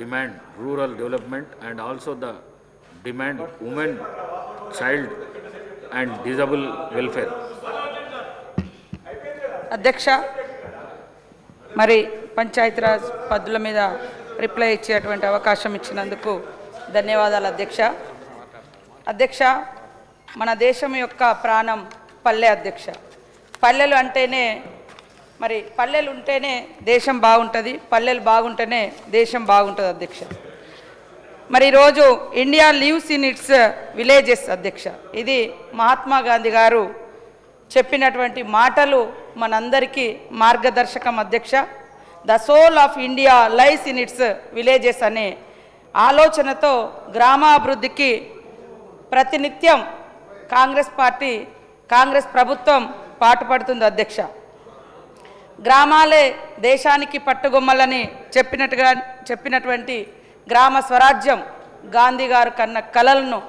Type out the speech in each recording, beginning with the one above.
demand rural development and also the demand women, child and disable welfare. అధ్యక్ష మరి పంచాయతీరాజ్ పద్ధతుల మీద రిప్లై ఇచ్చేటువంటి అవకాశం ఇచ్చినందుకు ధన్యవాదాలు అధ్యక్ష. అధ్యక్ష, మన దేశం యొక్క ప్రాణం పల్లె అధ్యక్ష. పల్లెలు అంటేనే మరి పల్లెలు ఉంటేనే దేశం బాగుంటుంది, పల్లెలు బాగుంటేనే దేశం బాగుంటుంది అధ్యక్ష. మరి ఈరోజు India lives in its villages అధ్యక్ష. ఇది మహాత్మా గాంధీ గారు చెప్పినటువంటి మాటలు మనందరికీ మార్గదర్శకం అధ్యక్ష. The soul of India lies in its villages అనే ఆలోచనతో గ్రామాభివృద్ధికి ప్రతినిత్యం కాంగ్రెస్ ప్రభుత్వం పాటుపడుతుంది అధ్యక్ష. గ్రామాలే దేశానికి పట్టుగొమ్మలని చెప్పినటువంటి గ్రామ స్వరాజ్యం గాంధీ గారు కన్న కలలను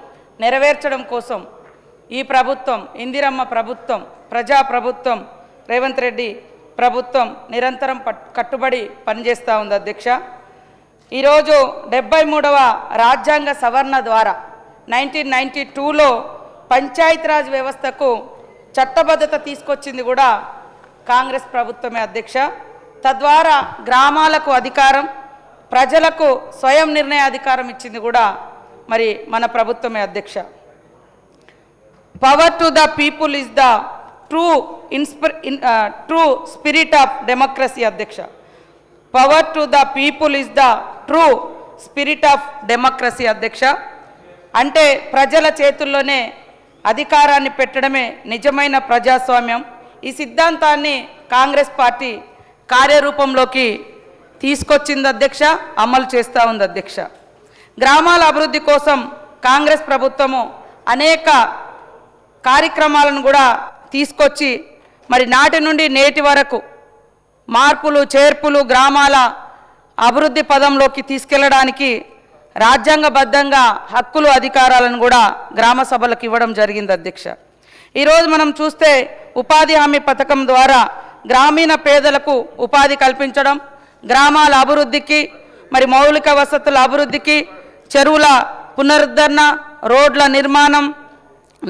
నెరవేర్చడం కోసం ఈ ప్రభుత్వం, ఇందిరమ్మ ప్రభుత్వం, ప్రజాప్రభుత్వం, రేవంత్ రెడ్డి ప్రభుత్వం నిరంతరం కట్టుబడి పనిచేస్తూ ఉంది అధ్యక్ష. ఈరోజు 73వ రాజ్యాంగ సవరణ ద్వారా 1992లో పంచాయతీరాజ్ వ్యవస్థకు చట్టబద్ధత తీసుకొచ్చింది కూడా కాంగ్రెస్ ప్రభుత్వమే అధ్యక్ష. తద్వారా గ్రామాలకు అధికారం, ప్రజలకు స్వయం నిర్ణయ అధికారం ఇచ్చింది కూడా మరి మన ప్రభుత్వమే అధ్యక్ష. Power to the people is the true spirit of democracy అధ్యక్ష. Power to the people is the true spirit of democracy అధ్యక్ష. అంటే ప్రజల చేతుల్లోనే అధికారాన్ని పెట్టడమే నిజమైన ప్రజాస్వామ్యం. ఈ సిద్ధాంతాన్ని కాంగ్రెస్ పార్టీ కార్యరూపంలోకి తీసుకొచ్చింది అధ్యక్ష, అమలు చేస్తూ ఉంది అధ్యక్ష. గ్రామాల అభివృద్ధి కోసం కాంగ్రెస్ ప్రభుత్వము అనేక కార్యక్రమాలను కూడా తీసుకొచ్చి మరి నాటి నుండి నేటి వరకు మార్పులు చేర్పులు గ్రామాల అభివృద్ధి పదంలోకి తీసుకెళ్లడానికి రాజ్యాంగబద్ధంగా హక్కులు అధికారాలను కూడా గ్రామ సభలకు ఇవ్వడం జరిగింది అధ్యక్ష. ఈరోజు మనం చూస్తే ఉపాధి హామీ పథకం ద్వారా గ్రామీణ పేదలకు ఉపాధి కల్పించడం, గ్రామాల అభివృద్ధికి మరి మౌలిక వసతుల అభివృద్ధికి, చెరువుల పునరుద్ధరణ, రోడ్ల నిర్మాణం,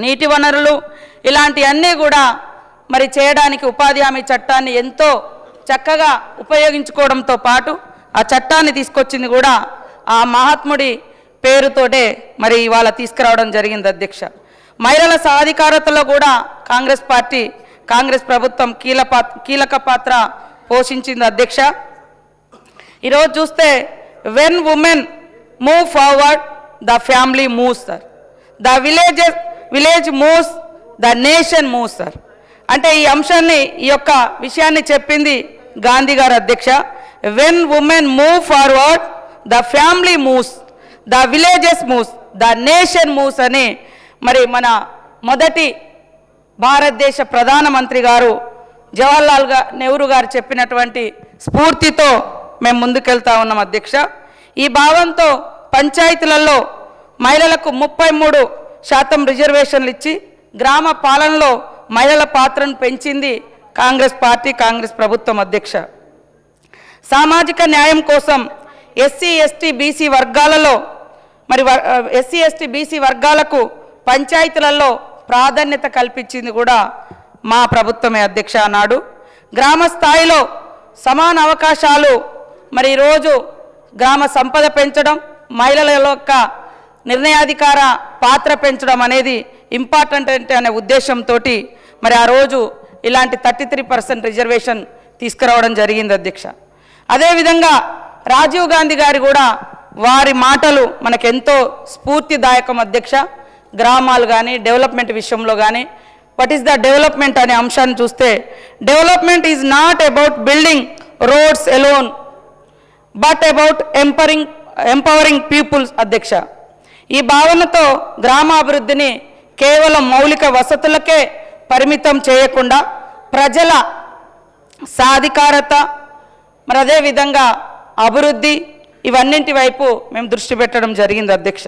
నీటి వనరులు ఇలాంటివన్నీ కూడా మరి చేయడానికి ఉపాధి హామీ చట్టాన్ని ఎంతో చక్కగా ఉపయోగించుకోవడంతో పాటు ఆ చట్టాన్ని తీసుకొచ్చింది కూడా ఆ మహాత్ముడి పేరుతోటే మరి ఇవాళ తీసుకురావడం జరిగింది అధ్యక్ష. మహిళల సాధికారతలో కూడా కాంగ్రెస్ ప్రభుత్వం కీలక పాత్ర పోషించింది అధ్యక్ష. ఈరోజు చూస్తే when women move forward the family moves sir, the village moves, the nation moves sir. అంటే ఈ అంశాన్ని, ఈ యొక్క విషయాన్ని చెప్పింది గాంధీ గారు అధ్యక్ష. When women move forward the family moves, the villages moves, the nation moves అని మరి మన మొదటి భారతదేశ ప్రధానమంత్రి గారు జవహర్లాల్ నెహ్రూ గారు చెప్పినటువంటి స్ఫూర్తితో మేము ముందుకెళ్తా ఉన్నాం అధ్యక్ష. ఈ భావంతో పంచాయతీలలో మహిళలకు 33% రిజర్వేషన్లు ఇచ్చి గ్రామ పాలనలో మహిళల పాత్రను పెంచింది కాంగ్రెస్ పార్టీ, కాంగ్రెస్ ప్రభుత్వం అధ్యక్ష. సామాజిక న్యాయం కోసం ఎస్సీ ఎస్టీ బీసీ వర్గాలకు పంచాయతీలలో ప్రాధాన్యత కల్పించింది కూడా మా ప్రభుత్వమే అధ్యక్ష. నాడు గ్రామ స్థాయిలో సమాన అవకాశాలు, మరి ఈరోజు గ్రామ సంపద పెంచడం, మహిళల యొక్క నిర్ణయాధికార పాత్ర పెంచడం అనేది ఇంపార్టెంట్ అనే ఉద్దేశంతో మరి ఆ రోజు ఇలాంటి 33% రిజర్వేషన్ తీసుకురావడం జరిగింది అధ్యక్ష. అదేవిధంగా రాజీవ్ గాంధీ గారు కూడా వారి మాటలు మనకెంతో స్ఫూర్తిదాయకం అధ్యక్ష. గ్రామాలు కానీ డెవలప్మెంట్ విషయంలో కానీ వాట్ ఈస్ ద డెవలప్మెంట్ అనే అంశాన్ని చూస్తే, development is not about building roads alone but about empowering peoples అధ్యక్ష. ఈ భావనతో గ్రామాభివృద్ధిని కేవలం మౌలిక వసతులకే పరిమితం చేయకుండా ప్రజల సాధికారత, మరి అదేవిధంగా అభివృద్ధి, ఇవన్నింటి వైపు మేము దృష్టి పెట్టడం జరిగింది అధ్యక్ష.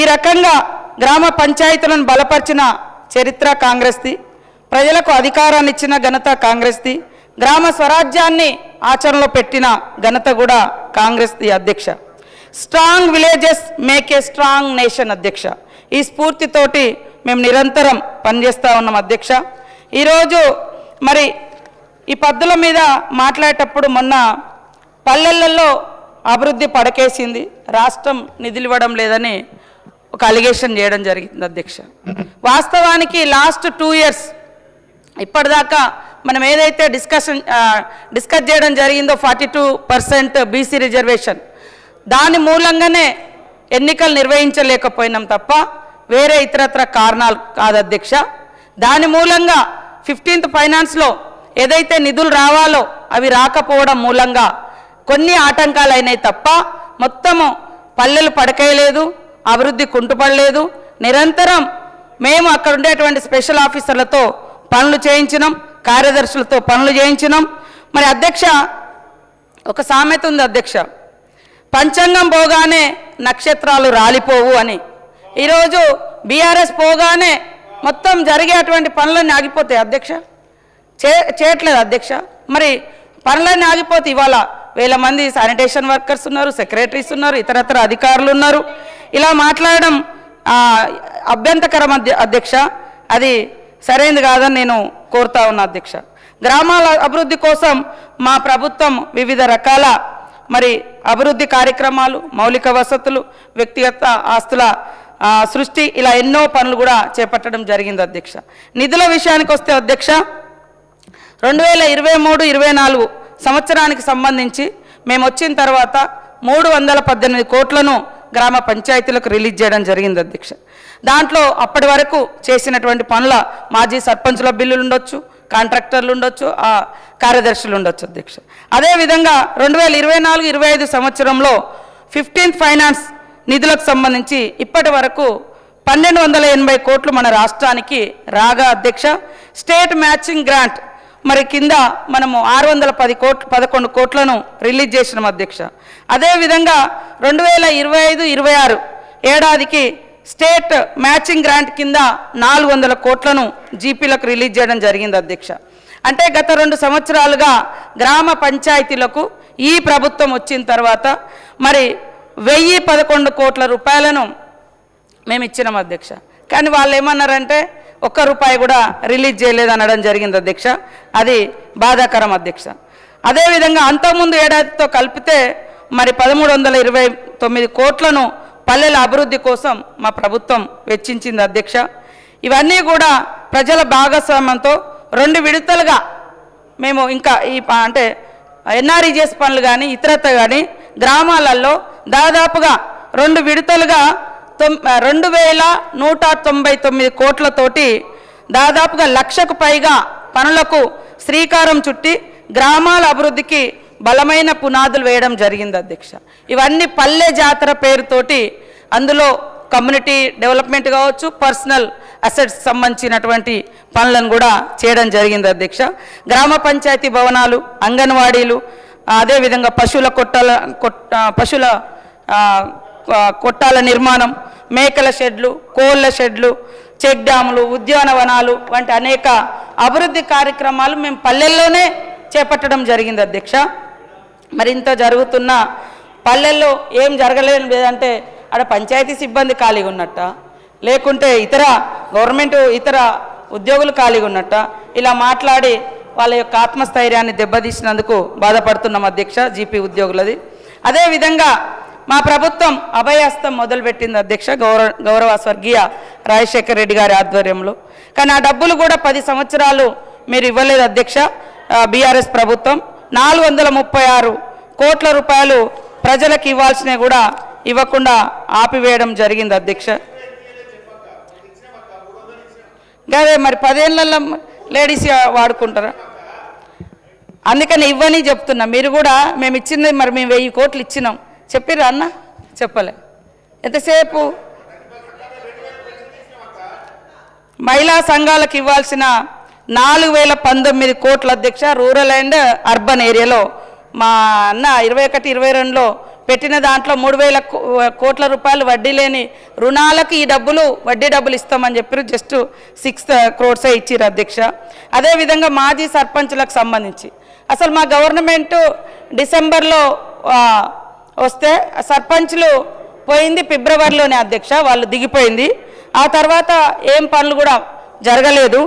ఈ రకంగా గ్రామ పంచాయతీలను బలపరిచిన చరిత్ర కాంగ్రెస్ది, ప్రజలకు అధికారాన్ని ఇచ్చిన ఘనత కాంగ్రెస్ది, గ్రామ స్వరాజ్యాన్ని ఆచరణలో పెట్టిన ఘనత కూడా కాంగ్రెస్ది అధ్యక్ష. Strong villages make a strong nation అధ్యక్ష. ఈ స్ఫూర్తితోటి మేము నిరంతరం పనిచేస్తూ ఉన్నాం అధ్యక్ష. ఈరోజు మరి ఈ పద్ధతుల మీద మాట్లాడేటప్పుడు మొన్న పల్లెలలో అభివృద్ధి పడకేసింది, రాష్ట్రం నిధులు ఇవ్వడం లేదని ఒక అలిగేషన్ చేయడం జరిగింది అధ్యక్ష. వాస్తవానికి లాస్ట్ 2 years ఇప్పటిదాకా మనం ఏదైతే డిస్కస్ చేయడం జరిగిందో 42% బీసీ రిజర్వేషన్, దాని మూలంగానే ఎన్నికలు నిర్వహించలేకపోయినాం తప్ప వేరే ఇతరత్ర కారణాలు కాదు అధ్యక్ష. దాని మూలంగా 15th ఫైనాన్స్లో ఏదైతే నిధులు రావాలో అవి రాకపోవడం మూలంగా కొన్ని ఆటంకాలు అయినాయి తప్ప మొత్తము పల్లెలు పడకేయలేదు, అభివృద్ధి కుంటుపడలేదు. నిరంతరం మేము అక్కడ ఉండేటువంటి స్పెషల్ ఆఫీసర్లతో పనులు చేయించినాం, కార్యదర్శులతో పనులు చేయించినాం. మరి అధ్యక్ష, ఒక సామెత ఉంది అధ్యక్ష, పంచాంగం పోగానే నక్షత్రాలు రాలిపోవు అని. ఈరోజు బీఆర్ఎస్ పోగానే మొత్తం జరిగేటువంటి పనులన్నీ ఆగిపోతాయి అధ్యక్ష, చేయట్లేదు అధ్యక్ష. మరి పనులన్నీ ఆగిపోతే ఇవాళ 1000 మంది శానిటేషన్ వర్కర్స్ ఉన్నారు, సెక్రటరీస్ ఉన్నారు, ఇతరత్ర అధికారులు ఉన్నారు. ఇలా మాట్లాడడం అభ్యంతకరం అధ్యక్ష, అది సరైనది కాదని నేను కోరుతా ఉన్నా అధ్యక్ష. గ్రామాల అభివృద్ధి కోసం మా ప్రభుత్వం వివిధ రకాల మరి అభివృద్ధి కార్యక్రమాలు, మౌలిక వసతులు, వ్యక్తిగత ఆస్తుల సృష్టి, ఇలా ఎన్నో పనులు కూడా చేపట్టడం జరిగింది అధ్యక్ష. నిధుల విషయానికి వస్తే అధ్యక్ష, 2023-24 సంవత్సరానికి సంబంధించి మేము వచ్చిన తర్వాత 318 కోట్లను గ్రామ పంచాయతీలకు రిలీజ్ చేయడం జరిగింది అధ్యక్ష. దాంట్లో అప్పటి వరకు చేసినటువంటి పనుల మాజీ సర్పంచుల బిల్లులు ఉండొచ్చు, కాంట్రాక్టర్లు ఉండొచ్చు, కార్యదర్శులు ఉండొచ్చు అధ్యక్ష. అదేవిధంగా 2024-25 సంవత్సరంలో 15th ఫైనాన్స్ నిధులకు సంబంధించి ఇప్పటి వరకు 1280 కోట్లు మన రాష్ట్రానికి రాగా అధ్యక్ష. స్టేట్ మ్యాచింగ్ గ్రాంట్ మరి కింద మనము 611 కోట్లను రిలీజ్ చేసినాం అధ్యక్ష. అదేవిధంగా 2025-26 ఏడాదికి స్టేట్ మ్యాచింగ్ గ్రాంట్ కింద 400 కోట్లను జీపీలకు రిలీజ్ చేయడం జరిగింది అధ్యక్ష. అంటే గత 2 సంవత్సరాలుగా గ్రామ పంచాయతీలకు ఈ ప్రభుత్వం వచ్చిన తర్వాత మరి 1011 కోట్ల రూపాయలను మేము ఇచ్చినాం అధ్యక్ష. కానీ వాళ్ళు ఏమన్నారంటే ₹1 కూడా రిలీజ్ చేయలేదు అనడం జరిగింది అధ్యక్ష. అది బాధాకరం అధ్యక్ష. అదేవిధంగా అంతకుముందు ఏడాదితో కలిపితే మరి 1329 కోట్లను పల్లెల అభివృద్ధి కోసం మా ప్రభుత్వం వెచ్చించింది అధ్యక్ష. ఇవన్నీ కూడా ప్రజల భాగస్వామ్యంతో 2 విడతలుగా మేము ఇంకా అంటే ఎన్ఆర్ఈజీఎస్ పనులు కానీ ఇతరత్ర కానీ గ్రామాలలో దాదాపుగా 2 విడతలుగా 2199 కోట్లతోటి దాదాపుగా 1,00,000కు పైగా పనులకు శ్రీకారం చుట్టి గ్రామాల అభివృద్ధికి బలమైన పునాదులు వేయడం జరిగింది అధ్యక్ష. ఇవన్నీ పల్లె జాతర పేరుతోటి అందులో కమ్యూనిటీ డెవలప్మెంట్ కావచ్చు, పర్సనల్ అసెట్స్ సంబంధించినటువంటి పనులను కూడా చేయడం జరిగింది అధ్యక్ష. గ్రామ పంచాయతీ భవనాలు, అంగన్వాడీలు, అదేవిధంగా పశువుల కొట్టాల నిర్మాణం, మేకల షెడ్లు, కోళ్ళ షెడ్లు, చెక్ డ్యాములు, ఉద్యానవనాలు వంటి అనేక అభివృద్ధి కార్యక్రమాలు మేము పల్లెల్లోనే చేపట్టడం జరిగింది అధ్యక్ష. మరి ఇంత జరుగుతున్న పల్లెల్లో ఏం జరగలేదు లేదంటే ఆడ పంచాయతీ సిబ్బంది ఖాళీగా ఉన్నట్ట, లేకుంటే ఇతర గవర్నమెంట్ ఇతర ఉద్యోగులు ఖాళీగా ఉన్నట్ట, ఇలా మాట్లాడి వాళ్ళ యొక్క ఆత్మస్థైర్యాన్ని దెబ్బతీసినందుకు బాధపడుతున్నాం అధ్యక్ష, జీపీ ఉద్యోగులది. అదేవిధంగా మా ప్రభుత్వం అభయహస్తం మొదలుపెట్టింది అధ్యక్ష, గౌరవ స్వర్గీయ రాజశేఖర రెడ్డి గారి ఆధ్వర్యంలో. కానీ ఆ డబ్బులు కూడా 10 సంవత్సరాలు మీరు ఇవ్వలేదు అధ్యక్ష. బీఆర్ఎస్ ప్రభుత్వం 436 కోట్ల రూపాయలు ప్రజలకు ఇవ్వాల్సినవి కూడా ఇవ్వకుండా ఆపివేయడం జరిగింది అధ్యక్ష. అదే మరి 10 ఏళ్ళల్లో లేడీస్ వాడుకుంటారా? అందుకని ఇవ్వని చెప్తున్నా. మీరు కూడా మేము ఇచ్చింది మరి మేము 1000 కోట్లు ఇచ్చినాం చెప్పిర్రా అన్న? చెప్పలే. ఎంతసేపు మహిళా సంఘాలకు ఇవ్వాల్సిన 4019 కోట్ల అధ్యక్ష రూరల్ అండ్ అర్బన్ ఏరియాలో మా అన్న 21-22లో పెట్టిన దాంట్లో 3000 కోట్ల రూపాయలు వడ్డీ లేని రుణాలకు ఈ డబ్బులు వడ్డీ డబ్బులు ఇస్తామని చెప్పారు. జస్ట్ 6 crores ఇచ్చిర్రు అధ్యక్ష. అదేవిధంగా మాజీ సర్పంచులకు సంబంధించి అసలు మా గవర్నమెంటు డిసెంబర్లో వస్తే సర్పంచ్లు పోయింది ఫిబ్రవరిలోనే అధ్యక్ష, వాళ్ళు దిగిపోయింది. ఆ తర్వాత ఏం పనులు కూడా జరగలేదు.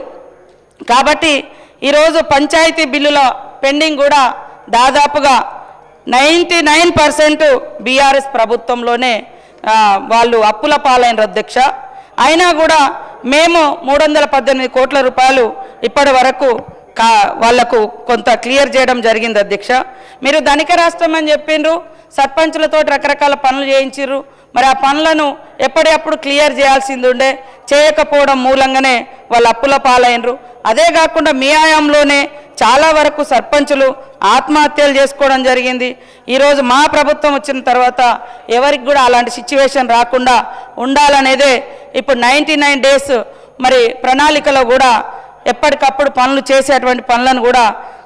కాబట్టి ఈరోజు పంచాయతీ బిల్లుల పెండింగ్ కూడా దాదాపుగా 99% బీఆర్ఎస్ ప్రభుత్వంలోనే వాళ్ళు అప్పుల పాలైన అధ్యక్ష. అయినా కూడా మేము 318 కోట్ల రూపాయలు ఇప్పటి వరకు వాళ్లకు కొంత క్లియర్ చేయడం జరిగింది అధ్యక్ష. మీరు ధనిక రాష్ట్రం అని చెప్పిండ్రు, సర్పంచులతో రకరకాల పనులు చేయించారు. మరి ఆ పనులను ఎప్పటికప్పుడు క్లియర్ చేయాల్సింది ఉండే, చేయకపోవడం మూలంగానే వాళ్ళు అప్పుల పాలైనరు. అదే కాకుండా మీ హయాంలోనే చాలా వరకు సర్పంచులు ఆత్మహత్యలు చేసుకోవడం జరిగింది. ఈరోజు మా ప్రభుత్వం వచ్చిన తర్వాత ఎవరికి కూడా అలాంటి సిచ్యువేషన్ రాకుండా ఉండాలనేదే ఇప్పుడు 99 డేస్ మరి ప్రణాళికలో కూడా ఎప్పటికప్పుడు పనులు చేసేటువంటి పనులను కూడా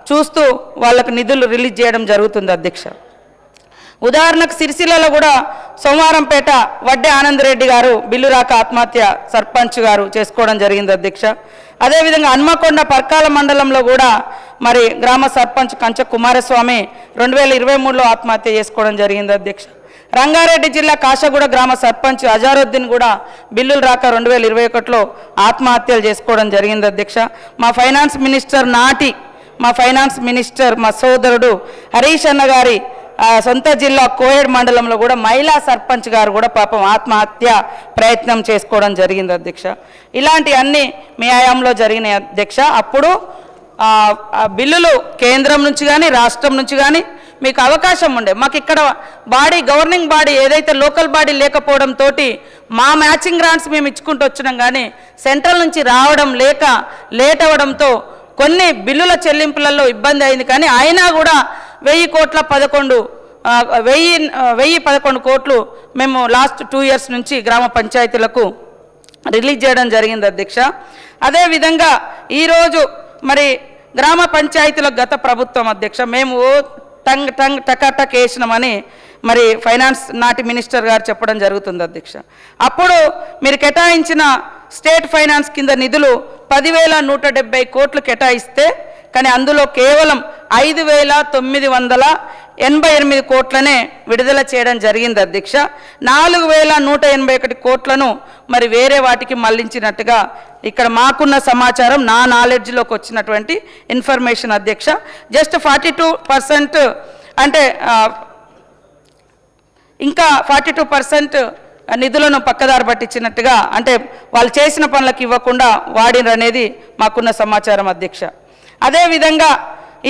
చూస్తూ వాళ్ళకు నిధులు రిలీజ్ చేయడం జరుగుతుంది అధ్యక్ష. ఉదాహరణకు సిరిసిల్లలో కూడా సోమవారంపేట వడ్డే ఆనందరెడ్డి గారు బిల్లు రాక ఆత్మహత్య సర్పంచ్ గారు చేసుకోవడం జరిగింది అధ్యక్ష. అదేవిధంగా హన్మకొండ పర్కాల మండలంలో కూడా మరి గ్రామ సర్పంచ్ కంచ కుమారస్వామి 2023లో ఆత్మహత్య చేసుకోవడం జరిగింది అధ్యక్ష. రంగారెడ్డి జిల్లా కాశగూడ గ్రామ సర్పంచ్ అజారుద్దీన్ కూడా బిల్లులు రాక 2021లో ఆత్మహత్యలు చేసుకోవడం జరిగింది అధ్యక్ష. మా ఫైనాన్స్ మినిస్టర్ మా సోదరుడు హరీష్ అన్న గారి సొంత జిల్లా కోయడ్ మండలంలో కూడా మహిళా సర్పంచ్ గారు కూడా పాపం ఆత్మహత్య ప్రయత్నం చేసుకోవడం జరిగింది అధ్యక్ష. ఇలాంటి అన్ని మీ హయాంలో జరిగినాయి అధ్యక్ష. అప్పుడు బిల్లులు కేంద్రం నుంచి కానీ రాష్ట్రం నుంచి కానీ మీకు అవకాశం ఉండే. మాకు ఇక్కడ గవర్నింగ్ బాడీ ఏదైతే లోకల్ బాడీ లేకపోవడంతో మా మ్యాచింగ్ గ్రాంట్స్ మేము ఇచ్చుకుంటూ వచ్చినాం, కానీ సెంట్రల్ నుంచి రావడం లేట్ అవ్వడంతో కొన్ని బిల్లుల చెల్లింపులలో ఇబ్బంది అయింది. కానీ అయినా కూడా 1011 కోట్లు మేము లాస్ట్ 2 ఇయర్స్ నుంచి గ్రామ పంచాయతీలకు రిలీజ్ చేయడం జరిగింది అధ్యక్ష. అదేవిధంగా ఈరోజు మరి గ్రామ పంచాయతీల గత ప్రభుత్వం అధ్యక్ష మేము టక్ వేసినామని మరి ఫైనాన్స్ నాటి మినిస్టర్ గారు చెప్పడం జరుగుతుంది అధ్యక్ష. అప్పుడు మీరు కేటాయించిన స్టేట్ ఫైనాన్స్ కింద నిధులు 10,170 కోట్లు కేటాయిస్తే, కానీ అందులో కేవలం 5,988 కోట్లనే విడుదల చేయడం జరిగింది అధ్యక్ష. 4,181 కోట్లను మరి వేరే వాటికి మళ్లించినట్టుగా ఇక్కడ మాకున్న సమాచారం, నా నాలెడ్జ్లోకి వచ్చినటువంటి ఇన్ఫర్మేషన్ అధ్యక్ష. జస్ట్ 42% అంటే ఇంకా 42% నిధులను పక్కదారి పట్టించినట్టుగా, అంటే వాళ్ళు చేసిన పనులకు ఇవ్వకుండా వాడినరు అనేది మాకున్న సమాచారం అధ్యక్ష. అదేవిధంగా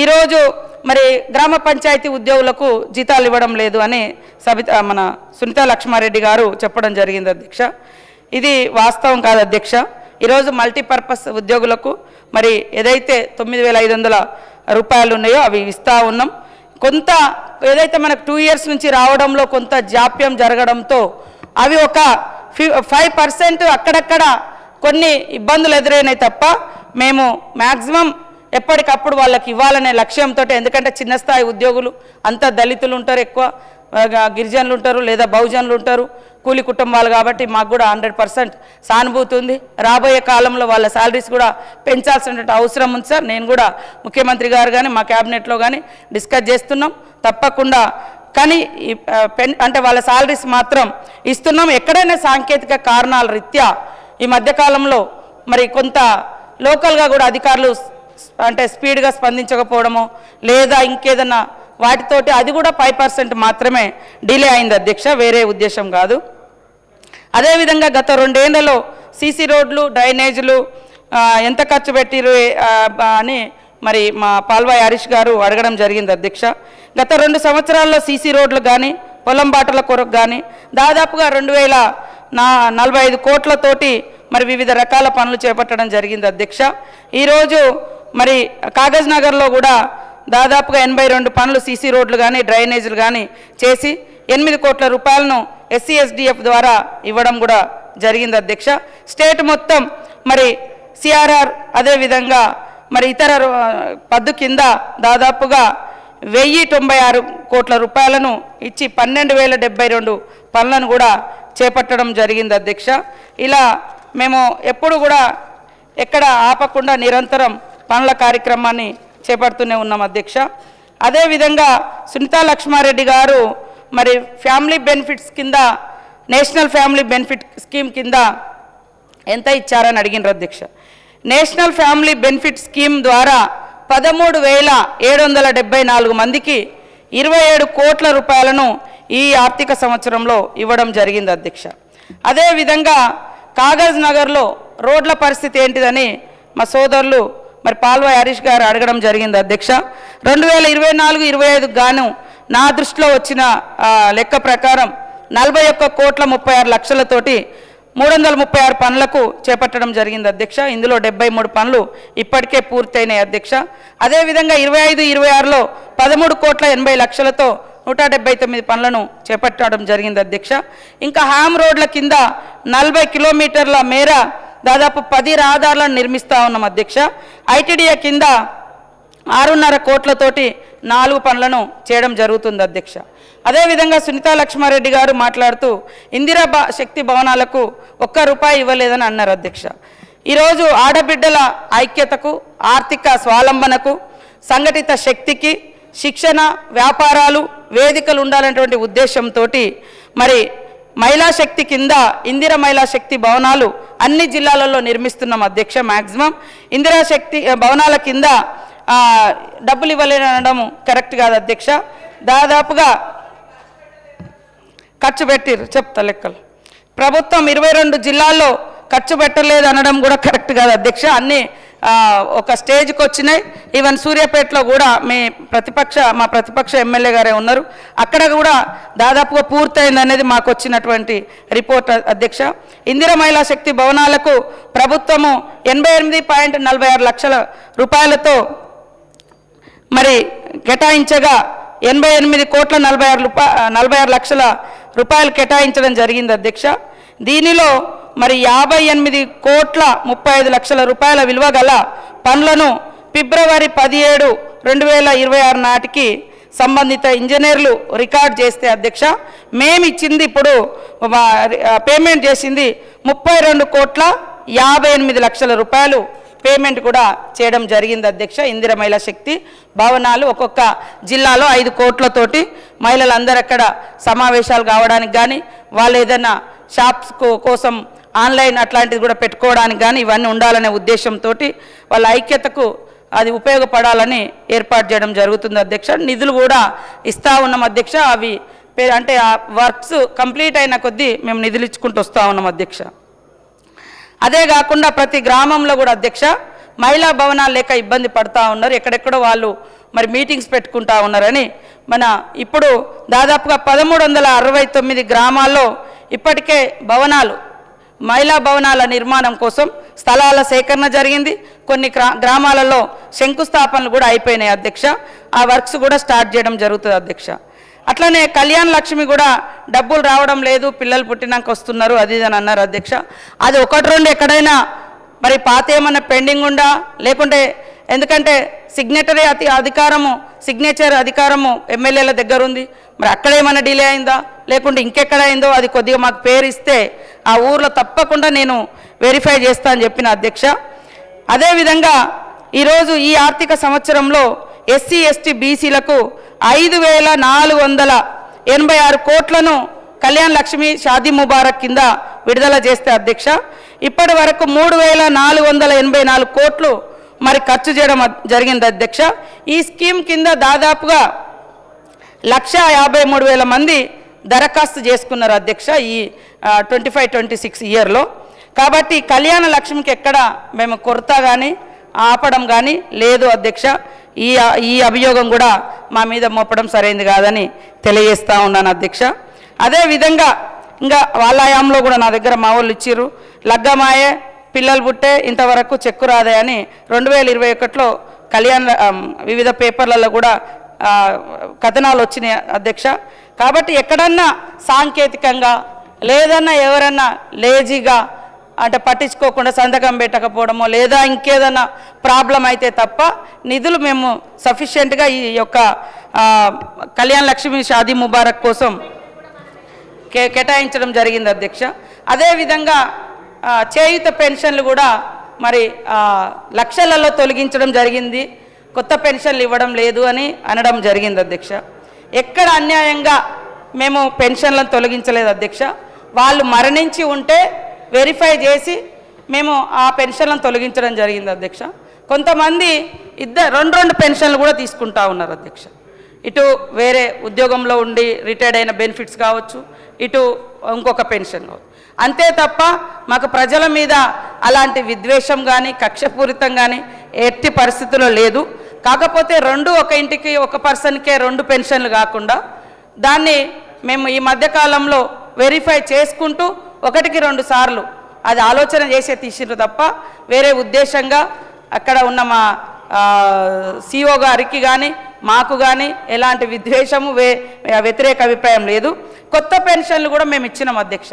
ఈరోజు మరి గ్రామ పంచాయతీ ఉద్యోగులకు జీతాలు ఇవ్వడం లేదు అని మన సునీతా లక్ష్మారెడ్డి గారు చెప్పడం జరిగింది అధ్యక్ష. ఇది వాస్తవం కాదు అధ్యక్ష. ఈరోజు మల్టీపర్పస్ ఉద్యోగులకు మరి ఏదైతే 9,500 రూపాయలు ఉన్నాయో అవి ఇస్తూ ఉన్నాం. కొంత ఏదైతే మనకు 2 ఇయర్స్ నుంచి రావడంలో కొంత జాప్యం జరగడంతో అవి ఒక 5% అక్కడక్కడ కొన్ని ఇబ్బందులు ఎదురైనాయి తప్ప మేము మ్యాక్సిమం ఎప్పటికప్పుడు వాళ్ళకి ఇవ్వాలనే లక్ష్యంతో, ఎందుకంటే చిన్న స్థాయి ఉద్యోగులు అంతా దళితులు ఉంటారు, ఎక్కువ గిరిజనులు ఉంటారు, లేదా బహుజనులు ఉంటారు, కూలి కుటుంబాలు, కాబట్టి మాకు కూడా 100% సానుభూతి ఉంది. రాబోయే కాలంలో వాళ్ళ శాలరీస్ కూడా పెంచాల్సిన అవసరం ఉంది సార్. నేను కూడా ముఖ్యమంత్రి గారు కానీ మా క్యాబినెట్లో కానీ డిస్కస్ చేస్తున్నాం తప్పకుండా. కానీ అంటే వాళ్ళ శాలరీస్ మాత్రం ఇస్తున్నాం. ఎక్కడైనా సాంకేతిక కారణాల రీత్యా ఈ మధ్యకాలంలో మరి కొంత లోకల్గా కూడా అధికారులు అంటే స్పీడ్గా స్పందించకపోవడము లేదా ఇంకేదన్నా వాటితోటి అది కూడా 5% మాత్రమే డిలే అయింది అధ్యక్ష, వేరే ఉద్దేశం కాదు. అదేవిధంగా గత 2 ఏళ్లలో సీసీ రోడ్లు, డ్రైనేజీలు ఎంత ఖర్చు పెట్టిరు అని మరి మా పాల్వాయి హరీష్ గారు అడగడం జరిగింది అధ్యక్ష. గత 2 సంవత్సరాల్లో సీసీ రోడ్లు కానీ పొలం బాటల కొరకు కానీ దాదాపుగా 2,045 కోట్లతోటి మరి వివిధ రకాల పనులు చేపట్టడం జరిగింది అధ్యక్ష. ఈరోజు మరి కాగజ్ నగర్లో కూడా దాదాపుగా 82 పనులు సీసీ రోడ్లు కానీ డ్రైనేజీలు కానీ చేసి 8 కోట్ల రూపాయలను SCSDF ద్వారా ఇవ్వడం కూడా జరిగింది అధ్యక్ష. స్టేట్ మొత్తం మరి సిఆర్ఆర్ అదేవిధంగా మరి ఇతర పద్దు కింద దాదాపుగా 1,096 కోట్ల రూపాయలను ఇచ్చి 12,072 పనులను కూడా చేపట్టడం జరిగింది అధ్యక్ష. ఇలా మేము ఎప్పుడు కూడా ఎక్కడ ఆపకుండా నిరంతరం పనుల కార్యక్రమాన్ని చేపడుతూనే ఉన్నాం అధ్యక్ష. అదేవిధంగా సునీతా లక్ష్మారెడ్డి గారు మరి ఫ్యామిలీ బెనిఫిట్స్ కింద నేషనల్ ఫ్యామిలీ బెనిఫిట్ స్కీమ్ కింద ఎంత ఇచ్చారని అడిగినారు అధ్యక్ష. నేషనల్ ఫ్యామిలీ బెనిఫిట్ స్కీమ్ ద్వారా 13,774 మందికి 27 కోట్ల రూపాయలను ఈ ఆర్థిక సంవత్సరంలో ఇవ్వడం జరిగింది అధ్యక్ష. అదేవిధంగా కాగజ్ నగర్లో రోడ్ల పరిస్థితి ఏంటిదని మా సోదరులు మరి పాల్వాయి హరీష్ గారు అడగడం జరిగింది అధ్యక్ష. 2024-25 గాను నా దృష్టిలో వచ్చిన లెక్క ప్రకారం 41 కోట్ల 36 లక్షలతోటి 336 పనులకు చేపట్టడం జరిగింది అధ్యక్ష. ఇందులో 73 పనులు ఇప్పటికే పూర్తయినాయి అధ్యక్ష. అదేవిధంగా 25-26లో 13 కోట్ల 80 లక్షలతో 179 పనులను చేపట్టడం జరిగింది అధ్యక్ష. ఇంకా హామ్ రోడ్ల కింద 40 కిలోమీటర్ల మేర దాదాపు 10 రహదారులను నిర్మిస్తూ ఉన్నాం అధ్యక్ష. ఐటీడీఏ కింద 6.5 కోట్లతోటి 4 పనులను చేయడం జరుగుతుంది అధ్యక్ష. అదేవిధంగా సునీతా లక్ష్మారెడ్డి గారు మాట్లాడుతూ ఇందిరా శక్తి భవనాలకు ₹1 ఇవ్వలేదని అన్నారు అధ్యక్ష. ఈరోజు ఆడబిడ్డల ఐక్యతకు, ఆర్థిక స్వావలంబనకు, సంఘటిత శక్తికి శిక్షణ, వ్యాపారాలు, వేదికలు ఉండాలనేటువంటి ఉద్దేశంతో మరి మహిళా శక్తి కింద ఇందిరా మహిళా శక్తి భవనాలు అన్ని జిల్లాలలో నిర్మిస్తున్నాం అధ్యక్ష. మ్యాక్సిమం ఇందిరా శక్తి భవనాల కింద డబ్బులు ఇవ్వలేనడం కరెక్ట్ కాదు అధ్యక్ష. దాదాపుగా ఖర్చు పెట్టిరు చెప్తా లెక్కలు. ప్రభుత్వం 22 జిల్లాల్లో ఖర్చు పెట్టలేదు అనడం కూడా కరెక్ట్ కాదు అధ్యక్ష. అన్నీ ఒక స్టేజ్కి వచ్చినాయి. ఈవెన్ సూర్యాపేటలో కూడా మా ప్రతిపక్ష ఎమ్మెల్యే గారే ఉన్నారు, అక్కడ కూడా దాదాపుగా పూర్తయింది అనేది మాకు వచ్చినటువంటి రిపోర్ట్ అధ్యక్ష. ఇందిరా మహిళా శక్తి భవనాలకు ప్రభుత్వము 88.46 లక్షల రూపాయలతో మరి కేటాయించగా 88 కోట్ల 46 లక్షల రూపాయలు కేటాయించడం జరిగింది అధ్యక్ష. దీనిలో మరి 58 కోట్ల 35 లక్షల రూపాయల విలువ గల పనులను ఫిబ్రవరి 17, 2026 నాటికి సంబంధిత ఇంజనీర్లు రికార్డ్ చేస్తే అధ్యక్ష, మేము ఇచ్చింది ఇప్పుడు పేమెంట్ చేసింది 32 కోట్ల 58 లక్షల రూపాయలు పేమెంట్ కూడా చేయడం జరిగింది అధ్యక్ష. ఇందిరా మహిళా శక్తి భవనాలు ఒక్కొక్క జిల్లాలో 5 కోట్లతోటి మహిళలందరూ అక్కడ సమావేశాలు కావడానికి కానీ, వాళ్ళు ఏదైనా షాప్స్ కోసం ఆన్లైన్ అట్లాంటిది కూడా పెట్టుకోవడానికి కానీ ఇవన్నీ ఉండాలనే ఉద్దేశంతో వాళ్ళ ఐక్యతకు అది ఉపయోగపడాలని ఏర్పాటు చేయడం జరుగుతుంది అధ్యక్ష. నిధులు కూడా ఇస్తూ ఉన్నాం అధ్యక్ష. అవి అంటే ఆ వర్క్స్ కంప్లీట్ అయిన కొద్దీ మేము నిధులు ఇచ్చుకుంటూ వస్తూ ఉన్నాం అధ్యక్ష. అదే కాకుండా ప్రతి గ్రామంలో కూడా అధ్యక్ష మహిళా భవనాలు లేక ఇబ్బంది పడుతూ ఉన్నారు. ఎక్కడెక్కడో వాళ్ళు మరి మీటింగ్స్ పెట్టుకుంటా ఉన్నారని ఇప్పుడు దాదాపుగా 1369 గ్రామాల్లో ఇప్పటికే మహిళా భవనాల నిర్మాణం కోసం స్థలాల సేకరణ జరిగింది. కొన్ని గ్రామాలలో శంకుస్థాపనలు కూడా అయిపోయినాయి అధ్యక్ష. ఆ వర్క్స్ కూడా స్టార్ట్ చేయడం జరుగుతుంది అధ్యక్ష. అట్లనే కళ్యాణ లక్ష్మి కూడా డబ్బులు రావడం లేదు, పిల్లలు పుట్టినాక వస్తున్నారు అది అని అన్నారు అధ్యక్ష. అది 1-2 ఎక్కడైనా మరి పాత ఏమన్నా పెండింగ్ ఉందా, లేకుంటే ఎందుకంటే సిగ్నేచర్ అధికారము ఎమ్మెల్యేల దగ్గర ఉంది, మరి అక్కడ ఏమైనా డిలే అయిందా లేకుంటే ఇంకెక్కడ అయిందో అది కొద్దిగా మాకు పేరు ఇస్తే ఆ ఊర్లో తప్పకుండా నేను వెరిఫై చేస్తా అని చెప్పిన అధ్యక్ష. అదేవిధంగా ఈరోజు ఈ ఆర్థిక సంవత్సరంలో ఎస్సీ ఎస్టీ బీసీలకు 5,486 కోట్లను కళ్యాణ్ లక్ష్మి షాదీ ముబారక్ కింద విడుదల చేస్తే అధ్యక్ష, ఇప్పటి వరకు 3,484 కోట్లు మరి ఖర్చు చేయడం జరిగింది అధ్యక్ష. ఈ స్కీమ్ కింద దాదాపుగా 1,53,000 మంది దరఖాస్తు చేసుకున్నారు అధ్యక్ష ఈ 25-26 ఇయర్లో. కాబట్టి కళ్యాణ లక్ష్మికి ఎక్కడ మేము కొరత కానీ ఆపడం కానీ లేదు అధ్యక్ష. ఈ అభియోగం కూడా మా మీద మోపడం సరైనది కాదని తెలియజేస్తూ ఉన్నాను అధ్యక్ష. అదేవిధంగా ఇంకా వాళ్ళ హయాంలో కూడా నా దగ్గర మా వాళ్ళు ఇచ్చిర్రు, లగ్గమాయే పిల్లలు పుట్టే ఇంతవరకు చెక్కు రాదే అని 2021లో వివిధ పేపర్లలో కూడా కథనాలు వచ్చినాయి అధ్యక్ష. కాబట్టి ఎక్కడన్నా సాంకేతికంగా లేదన్నా ఎవరన్నా లేజీగా అంటే పట్టించుకోకుండా సంతకం పెట్టకపోవడమో లేదా ఇంకేదన్నా ప్రాబ్లం అయితే తప్ప నిధులు మేము సఫిషియెంట్గా ఈ యొక్క కళ్యాణ లక్ష్మి షాదీ ముబారక్ కోసం కేటాయించడం జరిగింది అధ్యక్ష. అదేవిధంగా చేయుత పెన్షన్లు కూడా మరి లక్షలలో తొలగించడం జరిగింది, కొత్త పెన్షన్లు ఇవ్వడం లేదు అని అనడం జరిగింది అధ్యక్ష. ఎక్కడ అన్యాయంగా మేము పెన్షన్లను తొలగించలేదు అధ్యక్ష. వాళ్ళు మరణించి ఉంటే వెరిఫై చేసి మేము ఆ పెన్షన్లను తొలగించడం జరిగింది అధ్యక్ష. కొంతమంది రెండు పెన్షన్లు కూడా తీసుకుంటా ఉన్నారు అధ్యక్ష. ఇటు వేరే ఉద్యోగంలో ఉండి రిటైర్డ్ అయిన బెనిఫిట్స్ కావచ్చు, ఇటు ఇంకొక పెన్షన్ కావచ్చు. అంతే తప్ప మాకు ప్రజల మీద అలాంటి విద్వేషం కానీ కక్షపూరితం కానీ ఎట్టి పరిస్థితుల్లో లేదు. కాకపోతే ఒక ఇంటికి ఒక పర్సన్కే 2 పెన్షన్లు కాకుండా దాన్ని మేము ఈ మధ్యకాలంలో వెరిఫై చేసుకుంటూ 1కి 2 సార్లు అది ఆలోచన చేసే తీసిరు తప్ప వేరే ఉద్దేశంగా అక్కడ ఉన్న మా సిఓ గారికి కానీ మాకు కానీ ఎలాంటి విద్వేషము వ్యతిరేక అభిప్రాయం లేదు. కొత్త పెన్షన్లు కూడా మేము ఇచ్చినాం అధ్యక్ష.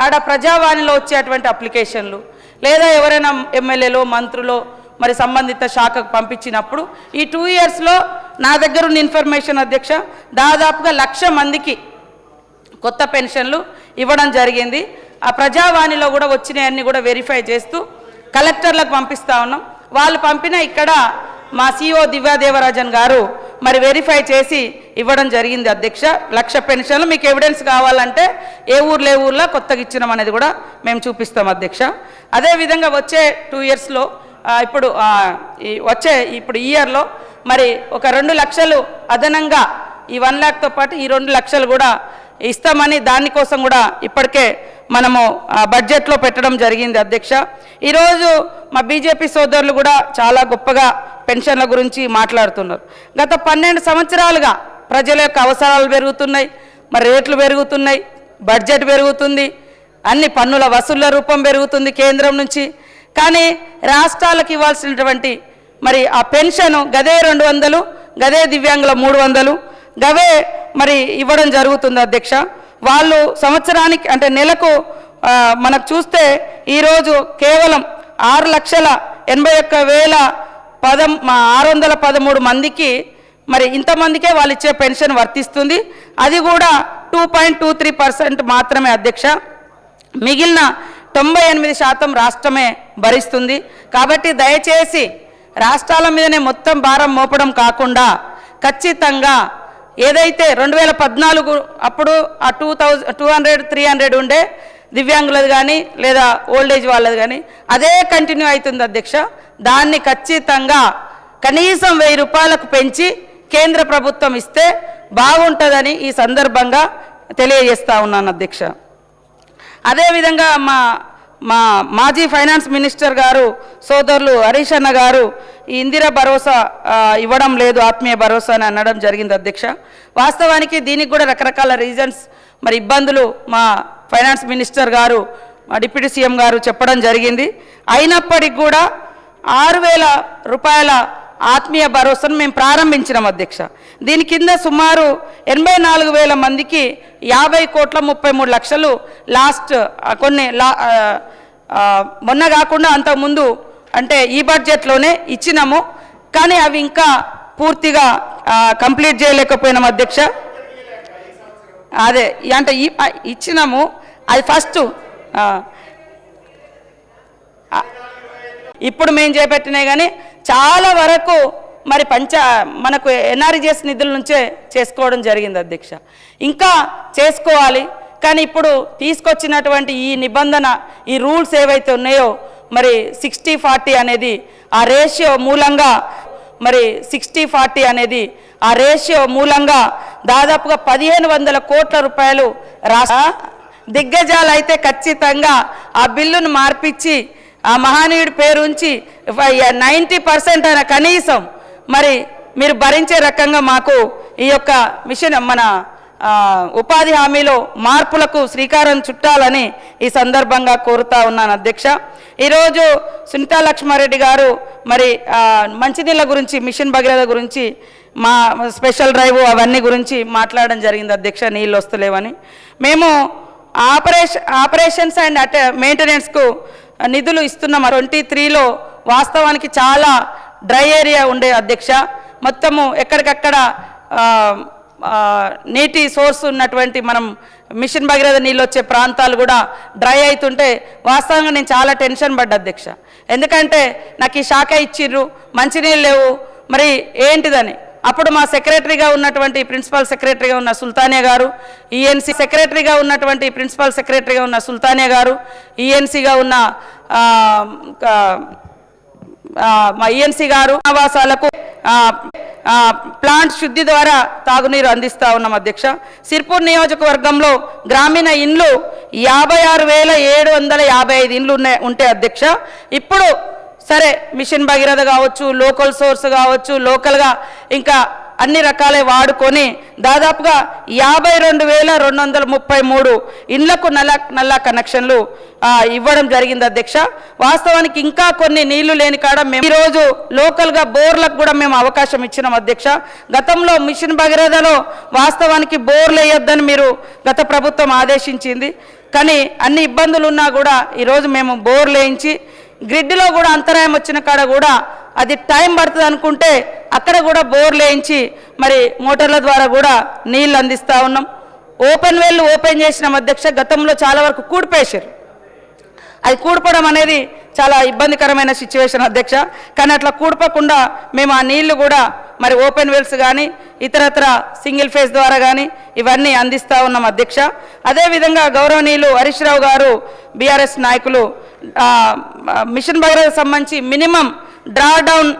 ఆడ ప్రజావాణిలో వచ్చేటువంటి అప్లికేషన్లు లేదా ఎవరైనా ఎమ్మెల్యేలో మంత్రులో మరి సంబంధిత శాఖకు పంపించినప్పుడు ఈ 2 ఇయర్స్లో నా దగ్గర ఉన్న ఇన్ఫర్మేషన్ అధ్యక్ష దాదాపుగా 1,00,000 మందికి కొత్త పెన్షన్లు ఇవ్వడం జరిగింది. ఆ ప్రజావాణిలో కూడా వచ్చినవన్నీ కూడా వెరిఫై చేస్తూ కలెక్టర్లకు పంపిస్తూ ఉన్నాం. వాళ్ళు పంపిన ఇక్కడ మా సిఓ దివ్యాదేవరాజన్ గారు మరి వెరిఫై చేసి ఇవ్వడం జరిగింది అధ్యక్ష. 1,00,000 పెన్షన్లు మీకు ఎవిడెన్స్ కావాలంటే ఏ ఊర్లో కొత్తగా ఇచ్చినాం అనేది కూడా మేము చూపిస్తాం అధ్యక్ష. అదేవిధంగా వచ్చే 2 ఇయర్స్లో ఇప్పుడు ఈ ఇయర్లో మరి ఒక 2 లక్షలు అదనంగా ఈ 1 lakతో పాటు ఈ 2 లక్షలు కూడా ఇస్తామని దానికోసం కూడా ఇప్పటికే మనము బడ్జెట్లో పెట్టడం జరిగింది అధ్యక్ష. ఈరోజు మా బీజేపీ సోదరులు కూడా చాలా గొప్పగా పెన్షన్ల గురించి మాట్లాడుతున్నారు. గత 12 సంవత్సరాలుగా ప్రజల యొక్క అవసరాలు పెరుగుతున్నాయి, మరి రేట్లు పెరుగుతున్నాయి, బడ్జెట్ పెరుగుతుంది, అన్ని పన్నుల వసూళ్ల రూపం పెరుగుతుంది కేంద్రం నుంచి. కానీ రాష్ట్రాలకు ఇవ్వాల్సినటువంటి మరి ఆ పెన్షన్ గదే 200, గదే దివ్యాంగుల 300 గవే మరి ఇవ్వడం జరుగుతుంది అధ్యక్ష. వాళ్ళు సంవత్సరానికి అంటే నెలకు మనకు చూస్తే ఈరోజు కేవలం 6,81,613 మందికి మరి ఇంతమందికే వాళ్ళు ఇచ్చే పెన్షన్ వర్తిస్తుంది. అది కూడా 2.23% మాత్రమే అధ్యక్ష. మిగిలిన 98% రాష్ట్రమే భరిస్తుంది. కాబట్టి దయచేసి రాష్ట్రాల మీదనే మొత్తం భారం మోపడం కాకుండా ఖచ్చితంగా ఏదైతే 2014 అప్పుడు ఆ 200-300 ఉండే దివ్యాంగులది కానీ లేదా ఓల్డేజ్ వాళ్ళది కానీ అదే కంటిన్యూ అవుతుంది అధ్యక్ష. దాన్ని ఖచ్చితంగా కనీసం 1000 రూపాయలకు పెంచి కేంద్ర ప్రభుత్వం ఇస్తే బాగుంటుందని ఈ సందర్భంగా తెలియజేస్తా ఉన్నాను అధ్యక్ష. అదేవిధంగా మా మాజీ ఫైనాన్స్ మినిస్టర్ గారు సోదరులు హరీష్ అన్న గారు ఈ ఇందిరా భరోసా ఇవ్వడం లేదు, ఆత్మీయ భరోసా అని అనడం జరిగింది అధ్యక్ష. వాస్తవానికి దీనికి కూడా రకరకాల రీజన్స్ మరి ఇబ్బందులు మా ఫైనాన్స్ మినిస్టర్ గారు మా డిప్యూటీ సీఎం గారు చెప్పడం జరిగింది. అయినప్పటికీ కూడా 6,000 రూపాయల ఆత్మీయ భరోసాను మేము ప్రారంభించినాం అధ్యక్ష. దీని కింద సుమారు 84,000 మందికి 50,33 లక్షలు లాస్ట్ మొన్న కాకుండా అంతకుముందు అంటే ఈ బడ్జెట్లోనే ఇచ్చినాము. కానీ అవి ఇంకా పూర్తిగా కంప్లీట్ చేయలేకపోయినాం అధ్యక్ష. అదే అంటే ఇచ్చినాము అది ఫస్ట్. ఇప్పుడు మేము చేపట్టినాయి కానీ చాలా వరకు మరి మనకు ఎన్ఆర్జీఎస్ నిధుల నుంచే చేసుకోవడం జరిగింది అధ్యక్ష. ఇంకా చేసుకోవాలి కానీ ఇప్పుడు తీసుకొచ్చినటువంటి ఈ నిబంధన ఈ రూల్స్ ఏవైతే ఉన్నాయో మరి 60-40 అనేది ఆ రేషియో మూలంగా మరి 60-40 అనేది ఆ రేషియో మూలంగా దాదాపుగా 1,500 కోట్ల రూపాయలు దిగ్గజాలు అయితే ఖచ్చితంగా ఆ బిల్లును మార్పిచ్చి ఆ మహానీయుడి పేరు ఉంచి 90% అయిన కనీసం మరి మీరు భరించే రకంగా మాకు ఈ యొక్క మిషన్ మన ఉపాధి హామీలో మార్పులకు శ్రీకారం చుట్టాలని ఈ సందర్భంగా కోరుతా ఉన్నాను అధ్యక్ష. ఈరోజు సునీతా లక్ష్మారెడ్డి గారు మరి మంచినీళ్ళ గురించి మిషన్ భగీరథ గురించి మా స్పెషల్ డ్రైవ్ అవన్నీ గురించి మాట్లాడడం జరిగింది అధ్యక్ష. నీళ్ళు వస్తలేవని మేము ఆపరేషన్స్ అండ్ మెయింటెనెన్స్కు నిధులు ఇస్తున్నాం. 23లో వాస్తవానికి చాలా డ్రై ఏరియా ఉండే అధ్యక్ష. మొత్తము ఎక్కడికక్కడ నీటి సోర్స్ ఉన్నటువంటి మనం మిషన్ భగీరథ నీళ్ళు వచ్చే ప్రాంతాలు కూడా డ్రై అవుతుంటే వాస్తవంగా నేను చాలా టెన్షన్ పడ్డా అధ్యక్ష. ఎందుకంటే నాకు ఈ శాఖ ఇచ్చిర్రు, మంచినీళ్ళు లేవు, మరి ఏంటిదని అప్పుడు మా సెక్రటరీగా ఉన్నటువంటి ప్రిన్సిపల్ సెక్రటరీగా ఉన్న సుల్తానియా గారు, ఈఎన్సీ సెక్రటరీగా ఉన్నటువంటి ప్రిన్సిపల్ సెక్రటరీగా ఉన్న సుల్తానియా గారు, ఈఎన్సీగా ఉన్న మా ఈఎన్సీ గారు ఆవాసాలకు ప్లాంట్ శుద్ధి ద్వారా తాగునీరు అందిస్తూ ఉన్నాం అధ్యక్ష. సిర్పూర్ నియోజకవర్గంలో గ్రామీణ ఇండ్లు 56,755 ఇండ్లు ఉంటే అధ్యక్ష. ఇప్పుడు సరే మిషన్ భగీరథ కావచ్చు, లోకల్ సోర్స్ కావచ్చు, లోకల్గా ఇంకా అన్ని రకాలే వాడుకొని దాదాపుగా 52,233 ఇండ్లకు నల్లా కనెక్షన్లు ఇవ్వడం జరిగింది అధ్యక్ష. వాస్తవానికి ఇంకా కొన్ని నీళ్లు లేని కాడ మేము ఈరోజు లోకల్గా బోర్లకు కూడా మేము అవకాశం ఇచ్చినాం అధ్యక్ష. గతంలో మిషన్ భగీరథలో వాస్తవానికి బోర్లు వేయొద్దని మీరు గత ప్రభుత్వం ఆదేశించింది. కానీ అన్ని ఇబ్బందులు ఉన్నా కూడా ఈరోజు మేము బోర్లు వేయించి గ్రిడ్లో కూడా అంతరాయం వచ్చిన కాడ కూడా అది టైం పడుతుంది అనుకుంటే అక్కడ కూడా బోర్లు వేయించి మరి మోటార్ల ద్వారా కూడా నీళ్ళు అందిస్తూ ఉన్నాం. ఓపెన్ వెల్ ఓపెన్ చేసినాం అధ్యక్ష. గతంలో చాలా వరకు కూడిపేశారు. అది కూడిపడం అనేది చాలా ఇబ్బందికరమైన సిచ్యువేషన్ అధ్యక్ష. కానీ అట్లా కూడిపకుండా మేము ఆ నీళ్లు కూడా మరి ఓపెన్ వెల్స్ కానీ ఇతరత్ర సింగిల్ ఫేజ్ ద్వారా కానీ ఇవన్నీ అందిస్తూ ఉన్నాం అధ్యక్ష. అదేవిధంగా గౌరవనీయులు హరీష్ రావు గారు బీఆర్ఎస్ నాయకులు మిషన్ భగీరథ సంబంధించి minimum draw down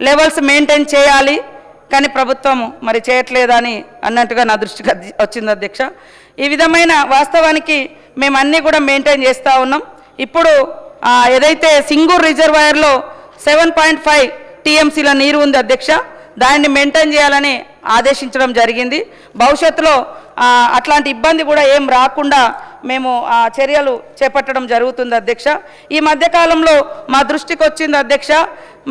levels maintain చేయాలి, కానీ ప్రభుత్వం మరి చేయట్లేదని అన్నట్టుగా నా దృష్టికి వచ్చింది అధ్యక్ష. ఈ విధమైన వాస్తవానికి మేము అన్నీ కూడా మెయింటైన్ చేస్తూ ఉన్నాం. ఇప్పుడు ఏదైతే సింగూర్ రిజర్వాయర్లో 7.5 TMCల నీరు ఉంది అధ్యక్ష, దాన్ని మెయింటైన్ చేయాలని ఆదేశించడం జరిగింది. భవిష్యత్తులో అట్లాంటి ఇబ్బంది కూడా ఏం రాకుండా మేము చర్యలు చేపట్టడం జరుగుతుంది అధ్యక్ష. ఈ మధ్యకాలంలో మా దృష్టికి వచ్చింది అధ్యక్ష,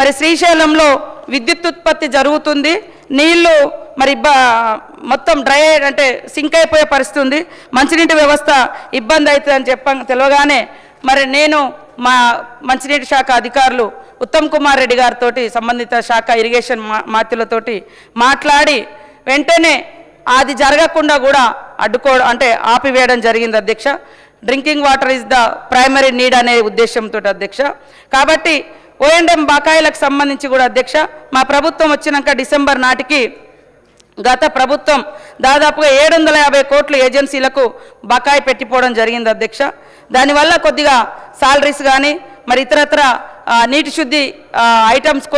మరి శ్రీశైలంలో విద్యుత్ ఉత్పత్తి జరుగుతుంది, నీళ్లు మరి మొత్తం డ్రై అంటే సింక్ అయిపోయే పరిస్థితి ఉంది, మంచినీటి వ్యవస్థ ఇబ్బంది అవుతుందని తెలియగానే మరి నేను మా మంచినీటి శాఖ అధికారులు ఉత్తమ్ కుమార్ రెడ్డి గారితో సంబంధిత శాఖ ఇరిగేషన్ మాత్యులతోటి మాట్లాడి వెంటనే అది జరగకుండా కూడా అంటే ఆపివేయడం జరిగింది అధ్యక్ష. Drinking water is the primary need అనే ఉద్దేశంతో అధ్యక్ష. కాబట్టి O&M బకాయిలకు సంబంధించి కూడా అధ్యక్ష మా ప్రభుత్వం వచ్చినాక డిసెంబర్ నాటికి గత ప్రభుత్వం దాదాపుగా 750 కోట్లు ఏజెన్సీలకు బకాయి పెట్టిపోవడం జరిగింది అధ్యక్ష. దానివల్ల కొద్దిగా సాలరీస్ కానీ మరి ఇతరత్ర నీటి శుద్ధి ఐటమ్స్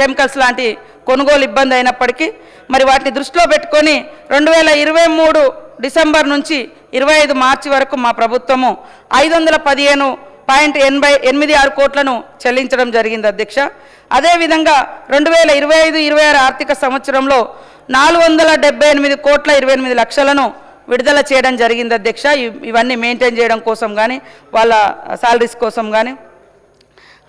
కెమికల్స్ లాంటి కొనుగోలు ఇబ్బంది అయినప్పటికీ మరి వాటిని దృష్టిలో పెట్టుకొని 2023 డిసెంబర్ నుంచి 25 మార్చి వరకు మా ప్రభుత్వము 515.86 కోట్లను చెల్లించడం జరిగింది అధ్యక్ష. అదేవిధంగా 2025-26 ఆర్థిక సంవత్సరంలో 478.28 లక్షలను విడుదల చేయడం జరిగింది అధ్యక్ష. ఇవన్నీ మెయింటైన్ చేయడం కోసం కానీ వాళ్ళ సాలరీస్ కోసం కానీ.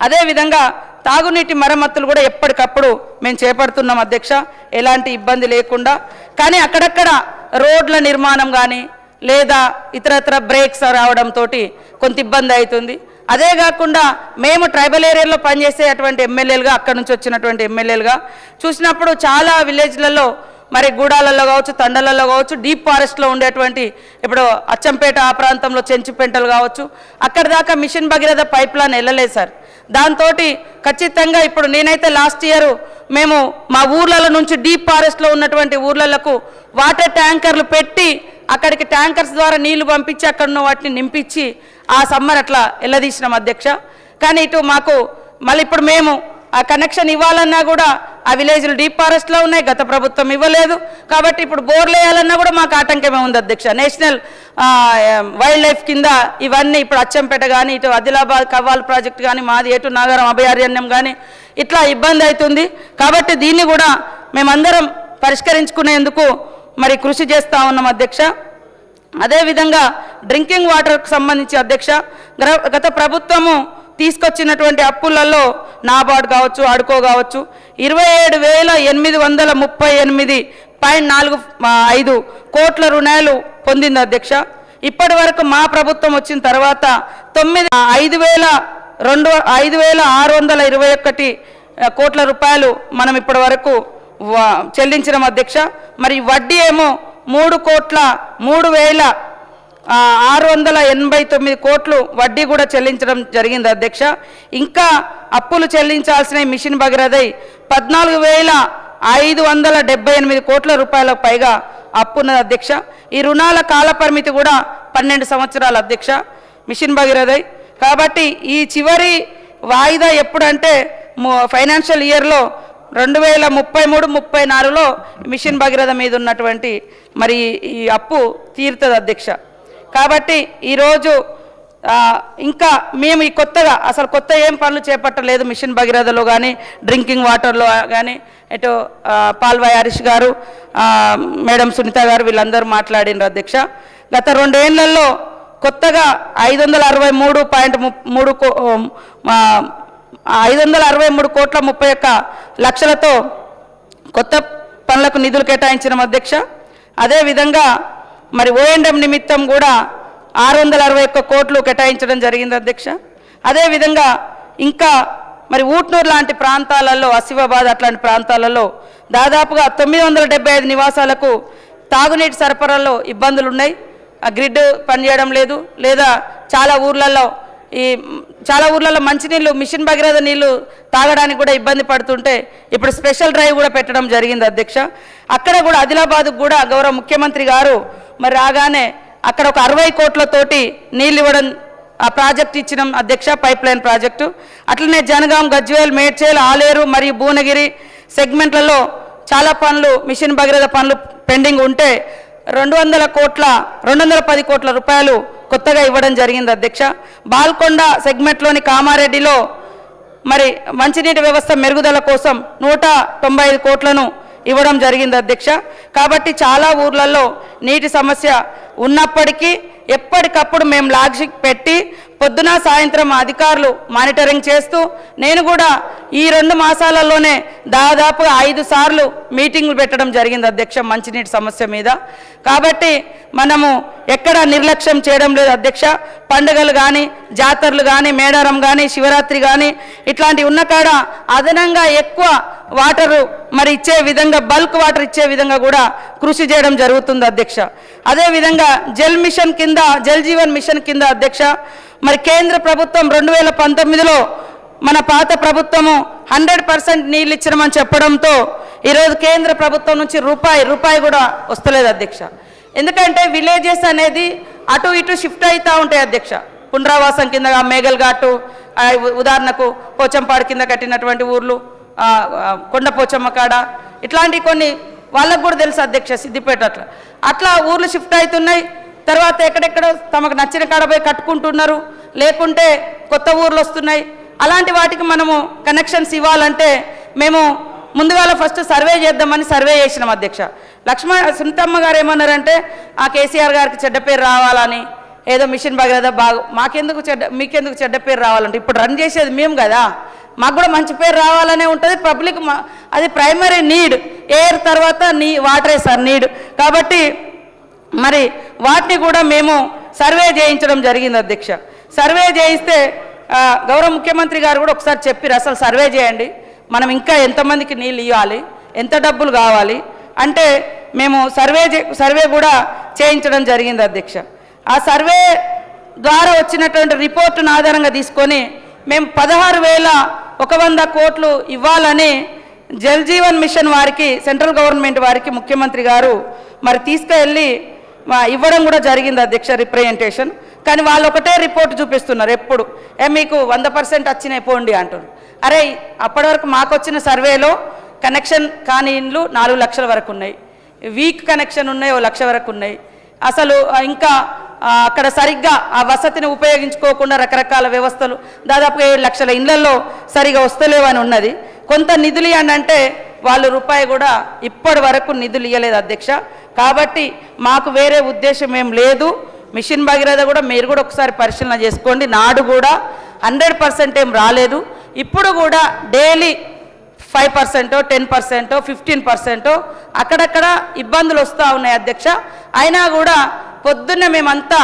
అదేవిధంగా తాగునీటి మరమ్మతులు కూడా ఎప్పటికప్పుడు మేము చేపడుతున్నాం అధ్యక్ష, ఎలాంటి ఇబ్బంది లేకుండా. కానీ అక్కడక్కడ రోడ్ల నిర్మాణం కానీ లేదా ఇతరత్ర బ్రేక్స్ రావడంతో కొంత ఇబ్బంది అవుతుంది. అదే కాకుండా మేము ట్రైబల్ ఏరియాలో పనిచేసే అటువంటి ఎమ్మెల్యేలుగా అక్కడ నుంచి వచ్చినటువంటి ఎమ్మెల్యేలుగా చూసినప్పుడు చాలా విలేజ్లలో మరి గూడాలలో కావచ్చు, తండలలో కావచ్చు, డీప్ ఫారెస్ట్లో ఉండేటువంటి ఇప్పుడు అచ్చంపేట ఆ ప్రాంతంలో చెంచుపెంటలు కావచ్చు, అక్కడి దాకా మిషన్ భగీరథ పైప్ లైన్ వెళ్ళలేదు సార్. దాంతో ఖచ్చితంగా ఇప్పుడు నేనైతే లాస్ట్ ఇయర్ మేము మా ఊర్లలో నుంచి డీప్ ఫారెస్ట్లో ఉన్నటువంటి ఊర్లకు వాటర్ ట్యాంకర్లు పెట్టి అక్కడికి ట్యాంకర్స్ ద్వారా నీళ్లు పంపించి అక్కడ ఉన్న వాటిని నింపించి ఆ సమ్మర్ అట్లా వెళ్ళదీసినాం అధ్యక్ష. కానీ ఇటు మాకు మళ్ళీ ఇప్పుడు మేము ఆ కనెక్షన్ ఇవ్వాలన్నా కూడా ఆ విలేజ్లు డీప్ ఫారెస్ట్లో ఉన్నాయి, గత ప్రభుత్వం ఇవ్వలేదు. కాబట్టి ఇప్పుడు బోర్లు వేయాలన్నా కూడా మాకు ఆటంకమే ఉంది అధ్యక్ష. నేషనల్ వైల్డ్ లైఫ్ కింద ఇవన్నీ ఇప్పుడు అచ్చంపేట కానీ ఇటు ఆదిలాబాద్ కవ్వాల్ ప్రాజెక్ట్ కానీ మాది ఎటు నాగారం అభయారణ్యం కానీ ఇట్లా ఇబ్బంది అవుతుంది. కాబట్టి దీన్ని కూడా మేమందరం పరిష్కరించుకునేందుకు మరి కృషి చేస్తూ ఉన్నాం అధ్యక్ష. అదేవిధంగా డ్రింకింగ్ వాటర్కు సంబంధించి అధ్యక్ష గత ప్రభుత్వము తీసుకొచ్చినటువంటి అప్పులలో నాబార్డ్ కావచ్చు, అడ్కో కావచ్చు 27,838.45 కోట్ల రుణాలు పొందింది అధ్యక్ష. ఇప్పటి వరకు మా ప్రభుత్వం వచ్చిన తర్వాత 5,621 కోట్ల రూపాయలు మనం ఇప్పటి వరకు చెల్లించడం అధ్యక్ష. మరి వడ్డీ ఏమో 3,03,689 కోట్లు వడ్డీ కూడా చెల్లించడం జరిగింది అధ్యక్ష. ఇంకా అప్పులు చెల్లించాల్సిన మిషన్ భగీరథ 578 కోట్ల రూపాయలకు పైగా అప్పు ఉన్నది అధ్యక్ష. ఈ రుణాల కాల పరిమితి కూడా 12 సంవత్సరాల అధ్యక్ష మిషన్ భగీరథ. కాబట్టి ఈ చివరి వాయిదా ఎప్పుడంటే ఫైనాన్షియల్ ఇయర్లో 2033-34లో మిషన్ భగీరథ మీద ఉన్నటువంటి మరి ఈ అప్పు తీరుతుంది అధ్యక్ష. కాబట్టి ఈరోజు ఇంకా మేము ఈ కొత్తగా అసలు కొత్త ఏం పనులు చేపట్టలేదు మిషన్ భగీరథలో కానీ డ్రింకింగ్ వాటర్లో కానీ ఇటు పాల్వాయి హరీష్ గారు మేడం సునీత గారు వీళ్ళందరూ మాట్లాడినారు అధ్యక్ష. గత 2 ఏళ్లలో కొత్తగా 563 కోట్ల 31 లక్షలతో కొత్త పనులకు నిధులు కేటాయించిన అధ్యక్ష. అదేవిధంగా మరి ఓఎండ్ఎం నిమిత్తం కూడా 661 కోట్లు కేటాయించడం జరిగింది అధ్యక్ష. అదేవిధంగా ఇంకా మరి ఊట్నూరు లాంటి ప్రాంతాలలో ఆసిఫాబాద్ అట్లాంటి ప్రాంతాలలో దాదాపుగా 975 నివాసాలకు తాగునీటి సరఫరాలో ఇబ్బందులు ఉన్నాయి. ఆ గ్రిడ్ పనిచేయడం లేదు, లేదా చాలా ఊర్లలో మంచినీళ్ళు మిషన్ భగీరథ నీళ్లు తాగడానికి కూడా ఇబ్బంది పడుతుంటే ఇప్పుడు స్పెషల్ డ్రైవ్ కూడా పెట్టడం జరిగింది అధ్యక్ష. అక్కడ కూడా ఆదిలాబాద్కు కూడా గౌరవ ముఖ్యమంత్రి గారు మరి రాగానే అక్కడ ఒక 60 కోట్లతోటి నీళ్ళు ఇవ్వడం ఆ ప్రాజెక్ట్ ఇచ్చినాం అధ్యక్ష, పైప్ లైన్ ప్రాజెక్టు. అట్లనే జనగాం, గజ్వేల్, మేడ్చేల్, ఆలేరు మరియు భువనగిరి సెగ్మెంట్లలో చాలా పనులు మిషన్ భగీరథ పనులు పెండింగ్ ఉంటే 210 కోట్ల రూపాయలు కొత్తగా ఇవ్వడం జరిగింది అధ్యక్ష. బాల్కొండ సెగ్మెంట్లోని కామారెడ్డిలో మరి మంచినీటి వ్యవస్థ మెరుగుదల కోసం 195 కోట్లను ఇవ్వడం జరిగింది అధ్యక్ష. కాబట్టి చాలా ఊర్లలో నీటి సమస్య ఉన్నప్పటికీ ఎప్పటికప్పుడు మేము లాగ్షిక్ పెట్టి పొద్దున సాయంత్రం అధికారులు మానిటరింగ్ చేస్తూ నేను కూడా ఈ 2 మాసాలలోనే దాదాపుగా 5 సార్లు మీటింగులు పెట్టడం జరిగింది అధ్యక్ష మంచినీటి సమస్య మీద. కాబట్టి మనము ఎక్కడ నిర్లక్ష్యం చేయడం లేదు అధ్యక్ష. పండుగలు కానీ, జాతరలు కానీ, మేడారం కానీ, శివరాత్రి కానీ ఇట్లాంటివి ఉన్న కాడ అదనంగా ఎక్కువ వాటరు మరి ఇచ్చే విధంగా, బల్క్ వాటర్ ఇచ్చే విధంగా కూడా కృషి చేయడం జరుగుతుంది అధ్యక్ష. అదేవిధంగా జల్ మిషన్ కింద, జల్ జీవన్ మిషన్ కింద అధ్యక్ష మరి కేంద్ర ప్రభుత్వం 2019లో మన పాత ప్రభుత్వము 100% నీళ్ళు ఇచ్చినామని చెప్పడంతో ఈరోజు కేంద్ర ప్రభుత్వం నుంచి రూపాయి కూడా వస్తలేదు అధ్యక్ష. ఎందుకంటే విలేజెస్ అనేది అటు ఇటు షిఫ్ట్ అవుతూ ఉంటాయి అధ్యక్ష. పునరావాసం కింద మేఘల్ ఘాటు, ఉదాహరణకు పోచంపాడు కింద కట్టినటువంటి ఊర్లు, కొండపోచమ్మ కాడ, ఇట్లాంటి కొన్ని వాళ్ళకు కూడా తెలుసు అధ్యక్ష. సిద్దిపేట అట్లా ఊర్లు షిఫ్ట్ అవుతున్నాయి. తర్వాత ఎక్కడెక్కడ తమకు నచ్చిన కాడ పోయి కట్టుకుంటున్నారు, లేకుంటే కొత్త ఊర్లు వస్తున్నాయి. అలాంటి వాటికి మనము కనెక్షన్స్ ఇవ్వాలంటే మేము ముందుగా ఫస్ట్ సర్వే చేద్దామని సర్వే చేసినాం అధ్యక్ష. సునీతమ్మ గారు ఏమన్నారంటే ఆ కేసీఆర్ గారికి చెడ్డ పేరు రావాలని, ఏదో మిషన్ భగీరథ మీకెందుకు చెడ్డ పేరు రావాలంటే ఇప్పుడు రన్ చేసేది మేము కదా, మాకు కూడా మంచి పేరు రావాలనే ఉంటుంది. పబ్లిక్ అది ప్రైమరీ నీడ్, ఎయిర్ తర్వాత వాటరే సార్ నీడ్. కాబట్టి మరి వాటిని కూడా మేము సర్వే చేయించడం జరిగింది అధ్యక్ష. సర్వే చేయిస్తే గౌరవ ముఖ్యమంత్రి గారు కూడా ఒకసారి చెప్పారు, అసలు సర్వే చేయండి, మనం ఇంకా ఎంతమందికి నీళ్ళు ఇవ్వాలి, ఎంత డబ్బులు కావాలి అంటే మేము సర్వే కూడా చేయించడం జరిగింది అధ్యక్ష. ఆ సర్వే ద్వారా వచ్చినటువంటి రిపోర్టును ఆధారంగా తీసుకొని మేము 16,100 కోట్లు ఇవ్వాలని జల్ జీవన్ మిషన్ వారికి, సెంట్రల్ గవర్నమెంట్ వారికి ముఖ్యమంత్రి గారు మరి తీసుకెళ్ళి ఇవ్వడం కూడా జరిగింది అధ్యక్ష రిప్రజెంటేషన్. కానీ వాళ్ళు ఒకటే రిపోర్ట్ చూపిస్తున్నారు ఎప్పుడు, మీకు 100% వచ్చినాయి పోండి అంటున్నారు. అరే అప్పటి వరకు మాకు వచ్చిన సర్వేలో కనెక్షన్ కాని ఇండ్లు 4 లక్షల వరకు ఉన్నాయి, వీక్ కనెక్షన్ ఉన్నాయి 1 లక్ష వరకు ఉన్నాయి. అసలు ఇంకా అక్కడ సరిగ్గా ఆ వసతిని ఉపయోగించుకోకుండా రకరకాల వ్యవస్థలు దాదాపుగా 7 లక్షల ఇళ్లలో సరిగా వస్తలేవని ఉన్నది. కొంత నిధులు ఇవ్వండి వాళ్ళు రూపాయి కూడా ఇప్పటి వరకు నిధులు ఇవ్వలేదు అధ్యక్ష. కాబట్టి మాకు వేరే ఉద్దేశం ఏం లేదు. మిషన్ భగీరథ కూడా మీరు కూడా ఒకసారి పరిశీలన చేసుకోండి. నాడు కూడా 100% ఏం రాలేదు. ఇప్పుడు కూడా డైలీ 5%, 10%, 15% అక్కడక్కడ ఇబ్బందులు వస్తూ ఉన్నాయి అధ్యక్ష. అయినా కూడా పొద్దున్న మేమంతా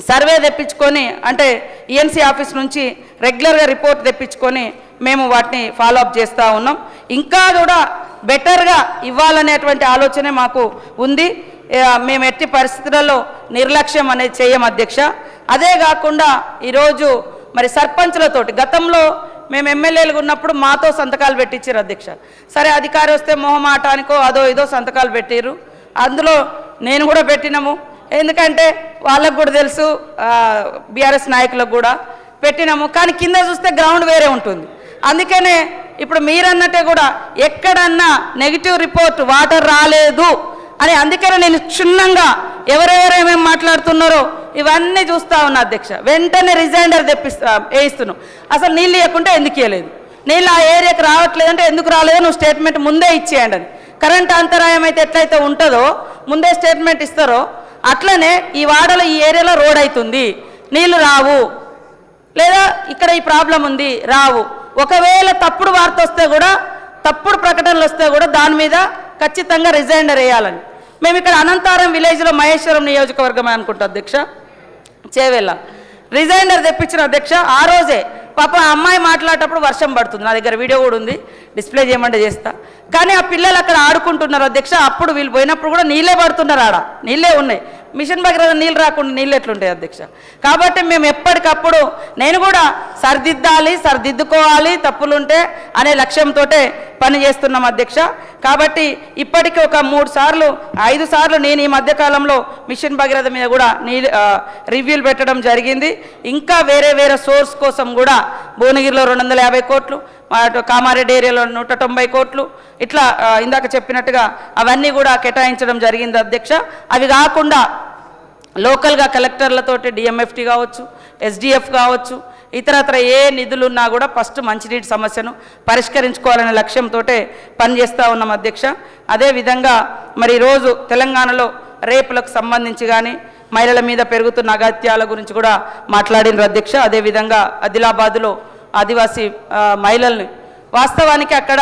సర్వే తెప్పించుకొని, అంటే ఈఎన్సీ ఆఫీస్ నుంచి రెగ్యులర్గా రిపోర్ట్ తెప్పించుకొని మేము వాటిని ఫాలోఅప్ చేస్తూ ఉన్నాం. ఇంకా కూడా బెటర్గా ఇవ్వాలనేటువంటి ఆలోచనే మాకు ఉంది. మేము ఎట్టి పరిస్థితులలో నిర్లక్ష్యం అనేది చేయం అధ్యక్ష. అదే కాకుండా ఈరోజు మరి సర్పంచులతోటి గతంలో మేము ఎమ్మెల్యేలుగా ఉన్నప్పుడు మాతో సంతకాలు పెట్టించారు అధ్యక్ష. సరే అధికారి వస్తే మొహమాటానికో అదో ఇదో సంతకాలు పెట్టిర్రు. అందులో నేను కూడా పెట్టినాము. ఎందుకంటే వాళ్ళకు కూడా తెలుసు, బీఆర్ఎస్ నాయకులకు కూడా పెట్టినాము. కానీ కింద చూస్తే గ్రౌండ్ వేరే ఉంటుంది. అందుకనే ఇప్పుడు మీరన్నట్టే కూడా ఎక్కడన్నా నెగిటివ్ రిపోర్ట్ వాటర్ రాలేదు అని, అందుకనే నేను క్షుణ్ణంగా ఎవరెవరు ఏమేమి మాట్లాడుతున్నారో ఇవన్నీ చూస్తూ ఉన్నా అధ్యక్ష. వెంటనే రిజైండర్ వేయిస్తున్నావు. అసలు నీళ్ళు ఇవ్వకుంటే ఎందుకు ఇవ్వలేదు, నీళ్ళు ఆ ఏరియాకి రావట్లేదంటే ఎందుకు రాలేదో నువ్వు స్టేట్మెంట్ ముందే ఇచ్చేయండి అని. కరెంట్ అంతరాయం అయితే ఎట్లయితే ఉంటుందో ముందే స్టేట్మెంట్ ఇస్తారో అట్లనే ఈ వాడలో ఈ ఏరియాలో రోడ్ అవుతుంది, నీళ్లు రావు, లేదా ఇక్కడ ఈ ప్రాబ్లం ఉంది రావు. ఒకవేళ తప్పుడు వార్త వస్తే కూడా, తప్పుడు ప్రకటనలు వస్తే కూడా దాని మీద ఖచ్చితంగా రిజైండర్ వేయాలని. మేము ఇక్కడ అనంతారం విలేజ్లో మహేశ్వరం నియోజకవర్గం అనుకుంటాం అధ్యక్ష, చేవెళ్ళ రిజైండర్ తెప్పించిన అధ్యక్ష. ఆ రోజే పాప అమ్మాయి మాట్లాడేటప్పుడు వర్షం పడుతుంది, నా దగ్గర వీడియో కూడా ఉంది, డిస్ప్లే చేయమంటే చేస్తా. కానీ ఆ పిల్లలు అక్కడ ఆడుకుంటున్నారు అధ్యక్ష. అప్పుడు వీళ్ళు పోయినప్పుడు కూడా నీళ్ళే పడుతున్నారు, ఆడ నీళ్ళే ఉన్నాయి. మిషన్ భగీరథ నీళ్ళు రాకుండా నీళ్ళు ఎట్లుంటాయి అధ్యక్ష. కాబట్టి మేము ఎప్పటికప్పుడు నేను కూడా సరిదిద్దాలి, సరిదిద్దుకోవాలి తప్పులుంటే అనే లక్ష్యంతో పని చేస్తున్నాం అధ్యక్ష. కాబట్టి ఇప్పటికీ ఒక 3 సార్లు 5 సార్లు నేను ఈ మధ్యకాలంలో మిషన్ భగీరథ మీద కూడా రివ్యూలు పెట్టడం జరిగింది. ఇంకా వేరే వేరే సోర్స్ కోసం కూడా భువనగిరిలో 250 కోట్లు, కామారెడ్డి ఏరియాలో 190 కోట్లు, ఇట్లా ఇందాక చెప్పినట్టుగా అవన్నీ కూడా కేటాయించడం జరిగింది అధ్యక్ష. అవి కాకుండా లోకల్గా కలెక్టర్లతోటి డిఎంఎఫ్టీ కావచ్చు, ఎస్డిఎఫ్ కావచ్చు, ఇతరత్ర ఏ నిధులున్నా కూడా ఫస్ట్ మంచినీటి సమస్యను పరిష్కరించుకోవాలనే లక్ష్యంతో పనిచేస్తూ ఉన్నాం అధ్యక్ష. అదేవిధంగా మరి ఈరోజు తెలంగాణలో రేపులకు సంబంధించి కానీ మహిళల మీద పెరుగుతున్న అగత్యాల గురించి కూడా మాట్లాడినారు అధ్యక్ష. అదేవిధంగా ఆదిలాబాద్లో ఆదివాసీ మహిళల్ని, వాస్తవానికి అక్కడ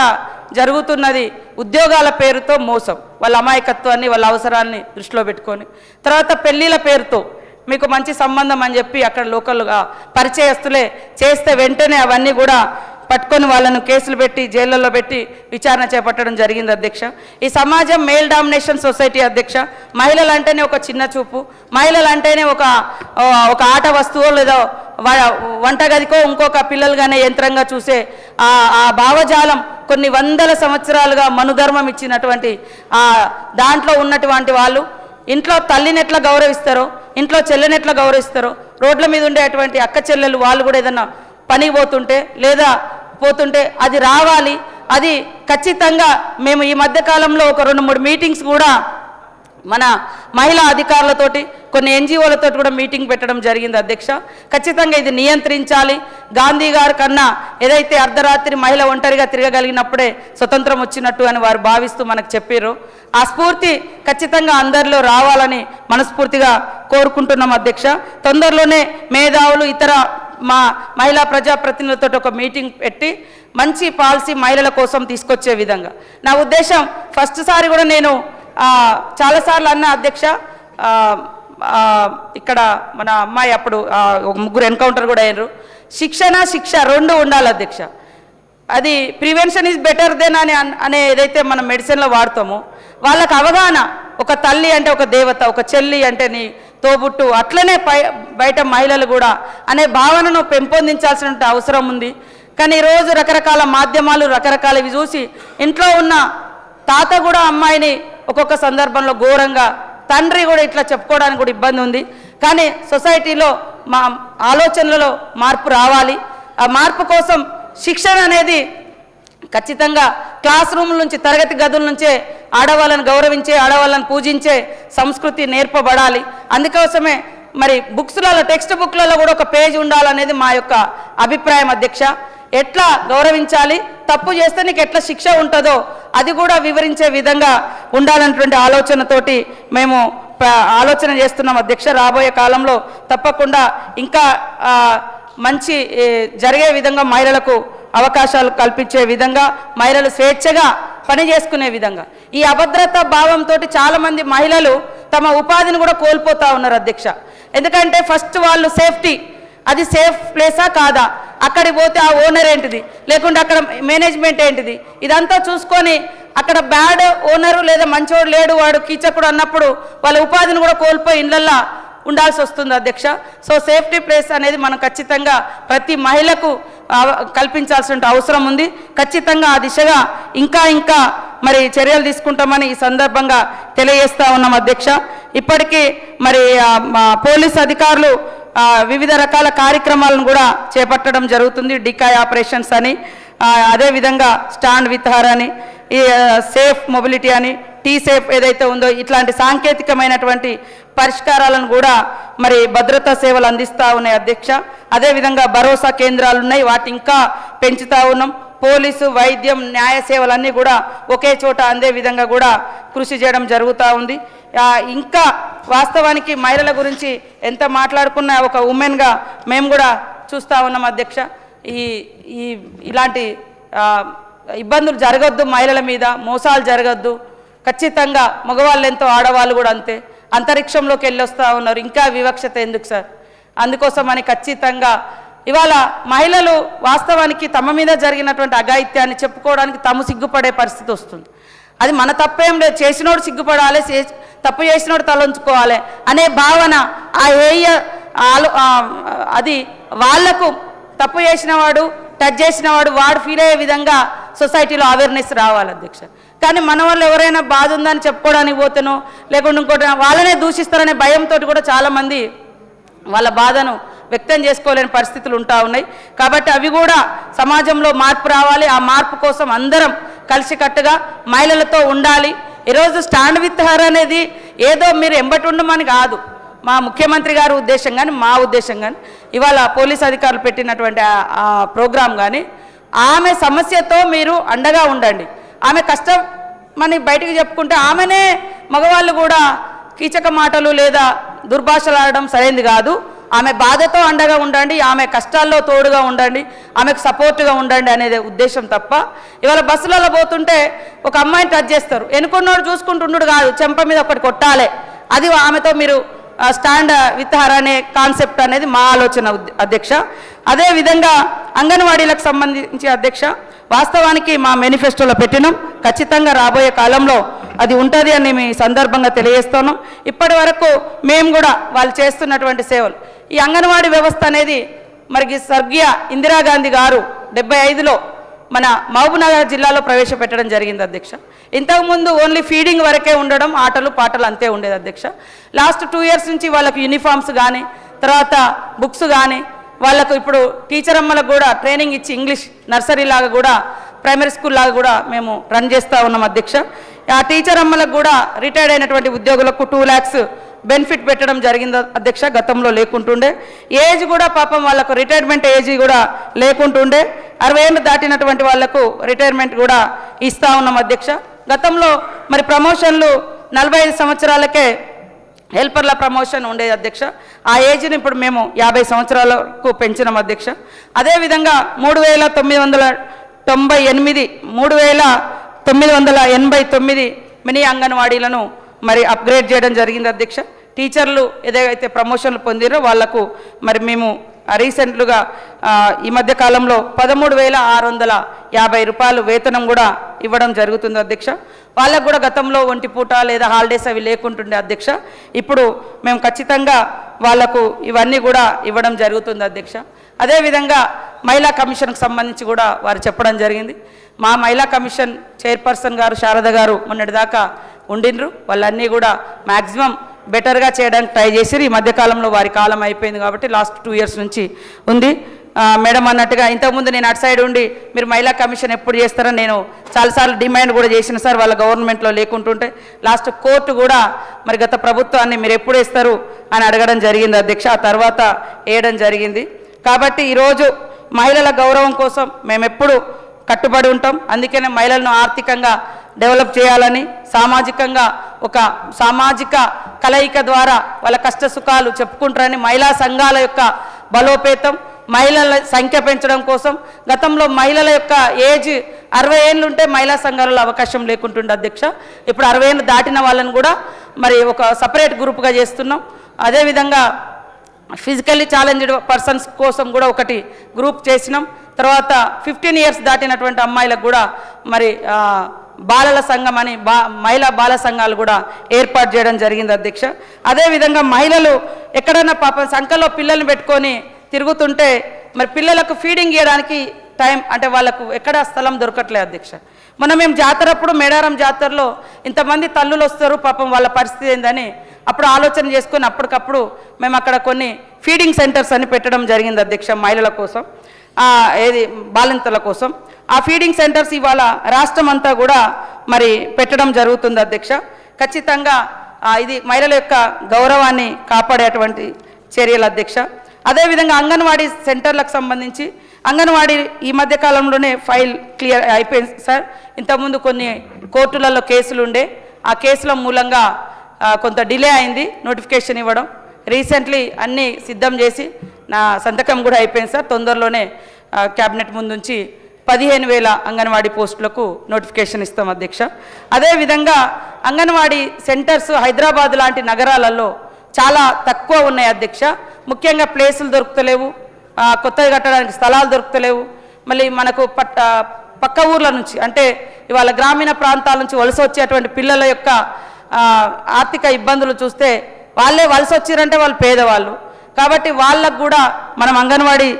జరుగుతున్నది ఉద్యోగాల పేరుతో మోసం, వాళ్ళ అమాయకత్వాన్ని వాళ్ళ అవసరాన్ని దృష్టిలో పెట్టుకొని, తర్వాత పెళ్ళిళ్ళ పేరుతో మీకు మంచి సంబంధం అని చెప్పి అక్కడ లోకల్గా పరిచయస్తులే చేస్తే వెంటనే అవన్నీ కూడా పట్టుకొని వాళ్ళను కేసులు పెట్టి జైళ్ళల్లో పెట్టి విచారణ చేపట్టడం జరిగింది అధ్యక్ష. ఈ సమాజం మేల్ డామినేషన్ సొసైటీ అధ్యక్ష. మహిళలు అంటేనే ఒక చిన్న చూపు, మహిళలు అంటేనే ఒక ఆట వస్తువు లేదా వంటగదికో ఇంకొక పిల్లలుగానే యంత్రంగా చూసే ఆ భావజాలం కొన్ని వందల సంవత్సరాలుగా మనుధర్మం ఇచ్చినటువంటి దాంట్లో ఉన్నటువంటి వాళ్ళు ఇంట్లో తల్లిని ఎట్లా గౌరవిస్తారో, ఇంట్లో చెల్లెని ఎట్లా గౌరవిస్తారో, రోడ్ల మీద ఉండేటువంటి అక్క చెల్లెలు వాళ్ళు కూడా ఏదన్నా పని పోతుంటే అది రావాలి. అది ఖచ్చితంగా మేము ఈ మధ్యకాలంలో ఒక 2-3 మీటింగ్స్ కూడా మన మహిళా అధికారులతోటి కొన్ని ఎన్జిఓలతో కూడా మీటింగ్ పెట్టడం జరిగింది అధ్యక్ష. ఖచ్చితంగా ఇది నియంత్రించాలి. గాంధీ గారి కన్నా ఏదైతే అర్ధరాత్రి మహిళ ఒంటరిగా తిరగగలిగినప్పుడే స్వతంత్రం వచ్చినట్టు అని వారు భావిస్తూ మనకు చెప్పారు. ఆ స్ఫూర్తి ఖచ్చితంగా అందరిలో రావాలని మనస్ఫూర్తిగా కోరుకుంటున్నాం అధ్యక్ష. తొందరలోనే మేధావులు ఇతర మా మహిళా ప్రజాప్రతినిధులతో ఒక మీటింగ్ పెట్టి మంచి పాలసీ మహిళల కోసం తీసుకొచ్చే విధంగా. నా ఉద్దేశం ఫస్ట్ సారి కూడా నేను చాలాసార్లు అన్న అధ్యక్ష, ఇక్కడ మన అమ్మాయి అప్పుడు 3 ఎన్కౌంటర్ కూడా అయ్యారు. శిక్ష 2 ఉండాలి అధ్యక్ష. అది ప్రివెన్షన్ ఈజ్ బెటర్ దెన్ అనే ఏదైతే మనం మెడిసిన్లో వాడతామో వాళ్ళకు అవగాహన, ఒక తల్లి అంటే ఒక దేవత, ఒక చెల్లి అంటే నీ తోబుట్టు, అట్లనే బయట మహిళలు కూడా అనే భావనను పెంపొందించాల్సిన అవసరం ఉంది. కానీ ఈరోజు రకరకాల మాధ్యమాలు రకరకాలవి చూసి ఇంట్లో ఉన్న తాత కూడా అమ్మాయిని ఒక్కొక్క సందర్భంలో ఘోరంగా, తండ్రి కూడా ఇట్లా చెప్పుకోవడానికి కూడా ఇబ్బంది ఉంది. కానీ సొసైటీలో మా ఆలోచనలలో మార్పు రావాలి. ఆ మార్పు కోసం శిక్షణ అనేది ఖచ్చితంగా క్లాస్ రూమ్ నుంచి, తరగతి గదుల నుంచే ఆడవాళ్ళను గౌరవించే, ఆడవాళ్ళను పూజించే సంస్కృతి నేర్పబడాలి. అందుకోసమే మరి బుక్స్లలో, టెక్స్ట్ బుక్లలో కూడా ఒక పేజ్ ఉండాలనేది మా యొక్క అభిప్రాయం అధ్యక్ష. ఎట్లా గౌరవించాలి, తప్పు చేస్తే నీకు ఎట్లా శిక్ష ఉంటుందో అది కూడా వివరించే విధంగా ఉండాలన్నటువంటి ఆలోచనతోటి మేము ఆలోచన చేస్తున్నాం అధ్యక్ష. రాబోయే కాలంలో తప్పకుండా ఇంకా మంచి జరిగే విధంగా, మహిళలకు అవకాశాలు కల్పించే విధంగా, మహిళలు స్వేచ్ఛగా పని చేసుకునే విధంగా. ఈ అభద్రతా భావంతో చాలామంది మహిళలు తమ ఉపాధిని కూడా కోల్పోతూ ఉన్నారు అధ్యక్ష. ఎందుకంటే ఫస్ట్ వాళ్ళు సేఫ్టీ, అది సేఫ్ ప్లేసా కాదా, అక్కడికి పోతే ఆ ఓనర్ ఏంటిది, లేకుంటే అక్కడ మేనేజ్మెంట్ ఏంటిది, ఇదంతా చూసుకొని అక్కడ బ్యాడ్ ఓనరు లేదా మంచోడు లేడు, వాడు కీచకుడు అన్నప్పుడు వాళ్ళ ఉపాధిని కూడా కోల్పోయి ఇళ్ళల్లో ఉండాల్సి వస్తుంది అధ్యక్ష. సో సేఫ్టీ ప్లేస్ అనేది మనం ఖచ్చితంగా ప్రతి మహిళకు కల్పించాల్సిన అవసరం ఉంది. ఖచ్చితంగా ఆ దిశగా ఇంకా మరి చర్యలు తీసుకుంటామని ఈ సందర్భంగా తెలియజేస్తా ఉన్నాం అధ్యక్ష. ఇప్పటికీ మరి పోలీస్ అధికారులు వివిధ రకాల కార్యక్రమాలను కూడా చేపట్టడం జరుగుతుంది. డికాయ్ ఆపరేషన్స్ అని, అదేవిధంగా స్టాండ్ విత్ హర్ అని, ఈ సేఫ్ మొబిలిటీ అని, టీ సేఫ్ ఏదైతే ఉందో ఇట్లాంటి సాంకేతికమైనటువంటి పరిష్కారాలను కూడా మరి భద్రతా సేవలు అందిస్తూ ఉన్నాయి అధ్యక్ష. అదేవిధంగా భరోసా కేంద్రాలు ఉన్నాయి, వాటి ఇంకా పెంచుతూ ఉన్నాం. పోలీసు, వైద్యం, న్యాయ సేవలన్నీ కూడా ఒకే చోట అందే విధంగా కూడా కృషి చేయడం జరుగుతూ ఉంది. ఇంకా వాస్తవానికి మహిళల గురించి ఎంత మాట్లాడుకున్నా ఒక ఉమెన్గా మేము కూడా చూస్తూ ఉన్నాం అధ్యక్ష. ఇలాంటి ఇబ్బందులు జరగద్దు, మహిళల మీద మోసాలు జరగద్దు. ఖచ్చితంగా మగవాళ్ళు ఎంతో, ఆడవాళ్ళు కూడా అంతే అంతరిక్షంలోకి వెళ్ళొస్తూ ఉన్నారు. ఇంకా వివక్షత ఎందుకు సార్? అందుకోసమని ఖచ్చితంగా ఇవాళ మహిళలు వాస్తవానికి తమ మీద జరిగినటువంటి అఘాయిత్యాన్ని చెప్పుకోవడానికి తాము సిగ్గుపడే పరిస్థితి వస్తుంది. అది మన తప్పేం లేదు, చేసినోడు సిగ్గుపడాలి, తప్పు చేసినోడు తలంచుకోవాలి అనే భావన, అది వాళ్లకు తప్పు చేసినవాడు, టచ్ చేసినవాడు వాడు ఫీల్ అయ్యే విధంగా సొసైటీలో అవేర్నెస్ రావాలి అధ్యక్ష. కానీ మన వాళ్ళు ఎవరైనా బాధ ఉందని చెప్పుకోవడానికి పోతేనో లేకుంటే ఇంకోటి వాళ్ళనే దూషిస్తారనే భయంతో కూడా చాలామంది వాళ్ళ బాధను వ్యక్తం చేసుకోలేని పరిస్థితులు ఉంటా ఉన్నాయి. కాబట్టి అవి కూడా సమాజంలో మార్పు రావాలి. ఆ మార్పు కోసం అందరం కలిసికట్టుగా మహిళలతో ఉండాలి. ఈరోజు స్టాండ్ విత్ హర్ అనేది ఏదో మీరు ఎంబటి ఉండమని కాదు, మా ముఖ్యమంత్రి గారి ఉద్దేశం కానీ మా ఉద్దేశం కానీ, ఇవాళ పోలీస్ అధికారులు పెట్టినటువంటి ఆ ప్రోగ్రాం కానీ, ఆమె సమస్యతో మీరు అండగా ఉండండి. ఆమె కష్టం అని బయటికి చెప్పుకుంటే ఆమెనే మగవాళ్ళు కూడా కీచక మాటలు లేదా దుర్భాషలు ఆడడం సరైనది కాదు. ఆమె బాధతో అండగా ఉండండి, ఆమె కష్టాల్లో తోడుగా ఉండండి, ఆమెకు సపోర్టుగా ఉండండి అనేది ఉద్దేశం తప్ప ఇవాళ బస్సులలో పోతుంటే ఒక అమ్మాయిని టచ్ చేస్తారు, ఎన్నుకున్నోడు చూసుకుంటుండు కాదు, చెంప మీద ఒకటి కొట్టాలి. అది ఆమెతో మీరు స్టాండ్ విత్ హర్ అనే కాన్సెప్ట్ అనేది మా ఆలోచన అధ్యక్ష. అదేవిధంగా అంగన్వాడీలకు సంబంధించి అధ్యక్ష, వాస్తవానికి మా మేనిఫెస్టోలో పెట్టినాం. ఖచ్చితంగా రాబోయే కాలంలో అది ఉంటుంది అని మీ సందర్భంగా తెలియజేస్తున్నాం. ఇప్పటి వరకు మేము కూడా వాళ్ళు చేస్తున్నటువంటి సేవలు, ఈ అంగన్వాడీ వ్యవస్థ అనేది మరి స్వర్గీయ ఇందిరాగాంధీ గారు 75లో మన మహబూబ్నగర్ జిల్లాలో ప్రవేశపెట్టడం జరిగింది అధ్యక్ష. ఇంతకుముందు ఓన్లీ ఫీడింగ్ వరకే ఉండడం, ఆటలు పాటలు అంతే ఉండేది అధ్యక్ష. లాస్ట్ 2 years నుంచి వాళ్ళకు యూనిఫామ్స్ కానీ, తర్వాత బుక్స్ కానీ, వాళ్ళకు ఇప్పుడు టీచర్ అమ్మలకు కూడా ట్రైనింగ్ ఇచ్చి ఇంగ్లీష్ నర్సరీ లాగా కూడా, ప్రైమరీ స్కూల్ లాగా కూడా మేము రన్ చేస్తూ ఉన్నాం అధ్యక్ష. ఆ టీచర్ అమ్మలకు కూడా రిటైర్డ్ అయినటువంటి ఉద్యోగులకు 2 lakhs బెనిఫిట్ పెట్టడం జరిగింది అధ్యక్ష. గతంలో లేకుంటుండే. ఏజ్ కూడా పాపం వాళ్ళకు రిటైర్మెంట్ ఏజ్ కూడా లేకుంటుండే. 60 ఏళ్ళు దాటినటువంటి వాళ్లకు రిటైర్మెంట్ కూడా ఇస్తూ ఉన్నాం అధ్యక్ష. గతంలో మరి ప్రమోషన్లు 45 సంవత్సరాలకే హెల్పర్ల ప్రమోషన్ ఉండేది అధ్యక్ష. ఆ ఏజ్ని ఇప్పుడు మేము 50 సంవత్సరాలకు పెంచినాం అధ్యక్ష. అదేవిధంగా 3989 మినీ అంగన్వాడీలను మరి అప్గ్రేడ్ చేయడం జరిగింది అధ్యక్ష. టీచర్లు ఏదైతే ప్రమోషన్లు పొందిరో వాళ్లకు మరి మేము రీసెంట్లుగా ఈ మధ్య కాలంలో 13,650 రూపాయలు వేతనం కూడా ఇవ్వడం జరుగుతుంది అధ్యక్ష. వాళ్ళకు కూడా గతంలో ఒంటి పూట లేదా హాలిడేస్ అవి లేకుంటుండే అధ్యక్ష. ఇప్పుడు మేము ఖచ్చితంగా వాళ్లకు ఇవన్నీ కూడా ఇవ్వడం జరుగుతుంది అధ్యక్ష. అదేవిధంగా మహిళా కమిషన్కు సంబంధించి కూడా వారు చెప్పడం జరిగింది. మా మహిళా కమిషన్ చైర్పర్సన్ గారు శారద గారు మొన్నటిదాకా ఉండినరు. వాళ్ళన్నీ కూడా మ్యాక్సిమం బెటర్గా చేయడానికి ట్రై చేసిరు. ఈ మధ్యకాలంలో వారి కాలం అయిపోయింది కాబట్టి లాస్ట్ 2 years నుంచి ఉంది. మేడం అన్నట్టుగా ఇంతకుముందు నేను అటు సైడ్ ఉండి మీరు మహిళా కమిషన్ ఎప్పుడు చేస్తారని నేను చాలాసార్లు డిమాండ్ కూడా చేసిన సార్, వాళ్ళ గవర్నమెంట్లో లేకుంటుంటే లాస్ట్ కోర్టు కూడా మరి గత ప్రభుత్వాన్ని మీరు ఎప్పుడు వేస్తారు అని అడగడం జరిగింది అధ్యక్ష. ఆ తర్వాత వేయడం జరిగింది. కాబట్టి ఈరోజు మహిళల గౌరవం కోసం మేము ఎప్పుడు కట్టుబడి ఉంటాం. అందుకనే మహిళలను ఆర్థికంగా డెవలప్ చేయాలని, సామాజికంగా ఒక సామాజిక కలయిక ద్వారా వాళ్ళ కష్ట సుఖాలు చెప్పుకుంటారని, మహిళా సంఘాల యొక్క బలోపేతం, మహిళల సంఖ్య పెంచడం కోసం గతంలో మహిళల యొక్క ఏజ్ 60 ఏళ్ళు ఉంటే మహిళా సంఘాలలో అవకాశం లేకుంటుండే అధ్యక్ష. ఇప్పుడు 60 ఏళ్ళు దాటిన వాళ్ళని కూడా మరి ఒక సపరేట్ గ్రూప్గా చేస్తున్నాం. అదేవిధంగా ఫిజికల్లీ ఛాలెంజ్డ్ పర్సన్స్ కోసం కూడా ఒకటి గ్రూప్ చేసినాం. తర్వాత 15 years దాటినటువంటి అమ్మాయిలకు కూడా మరి బాలల సంఘం అని మహిళా బాల సంఘాలు కూడా ఏర్పాటు చేయడం జరిగింది అధ్యక్ష. అదేవిధంగా మహిళలు ఎక్కడైనా పాపం సంఖ్యలో పిల్లల్ని పెట్టుకొని తిరుగుతుంటే మరి పిల్లలకు ఫీడింగ్ ఇవ్వడానికి టైం అంటే వాళ్ళకు ఎక్కడ స్థలం దొరకట్లేదు అధ్యక్ష. మొన్న మేము జాతరప్పుడు మేడారం జాతరలో ఇంతమంది తల్లులు వస్తారు, పాపం వాళ్ళ పరిస్థితి ఏందని అప్పుడు ఆలోచన చేసుకొని అప్పటికప్పుడు మేము అక్కడ కొన్ని ఫీడింగ్ సెంటర్స్ అని పెట్టడం జరిగింది అధ్యక్ష, మహిళల కోసం, ఏది బాలింతల కోసం. ఆ ఫీడింగ్ సెంటర్స్ ఇవాళ రాష్ట్రం అంతా కూడా మరి పెట్టడం జరుగుతుంది అధ్యక్ష. ఖచ్చితంగా ఇది మహిళల యొక్క గౌరవాన్ని కాపాడేటువంటి చర్యలు అధ్యక్ష. అదేవిధంగా అంగన్వాడీ సెంటర్లకు సంబంధించి అంగన్వాడీ ఈ మధ్య కాలంలోనే ఫైల్ క్లియర్ అయిపోయింది సార్. ఇంతకుముందు కొన్ని కోర్టులలో కేసులు ఉండే, ఆ కేసుల మూలంగా కొంత డిలే అయింది నోటిఫికేషన్ ఇవ్వడం. రీసెంట్లీ అన్నీ సిద్ధం చేసి నా సంతకం కూడా అయిపోయింది సార్. తొందరలోనే క్యాబినెట్ ముందుంచి 15,000 అంగన్వాడీ పోస్టులకు నోటిఫికేషన్ ఇస్తాం అధ్యక్ష. అదేవిధంగా అంగన్వాడీ సెంటర్స్ హైదరాబాద్ లాంటి నగరాలలో చాలా తక్కువ ఉన్నాయి అధ్యక్ష. ముఖ్యంగా ప్లేసులు దొరుకుతలేవు, కొత్తగా కట్టడానికి స్థలాలు దొరుకుతలేవు. మళ్ళీ మనకు పక్క ఊర్ల నుంచి అంటే ఇవాళ గ్రామీణ ప్రాంతాల నుంచి వలస వచ్చేటువంటి పిల్లల యొక్క ఆర్థిక ఇబ్బందులు చూస్తే వాళ్ళే వలస వచ్చిరంటే వాళ్ళు పేదవాళ్ళు కాబట్టి వాళ్ళకు కూడా మనం అంగన్వాడీ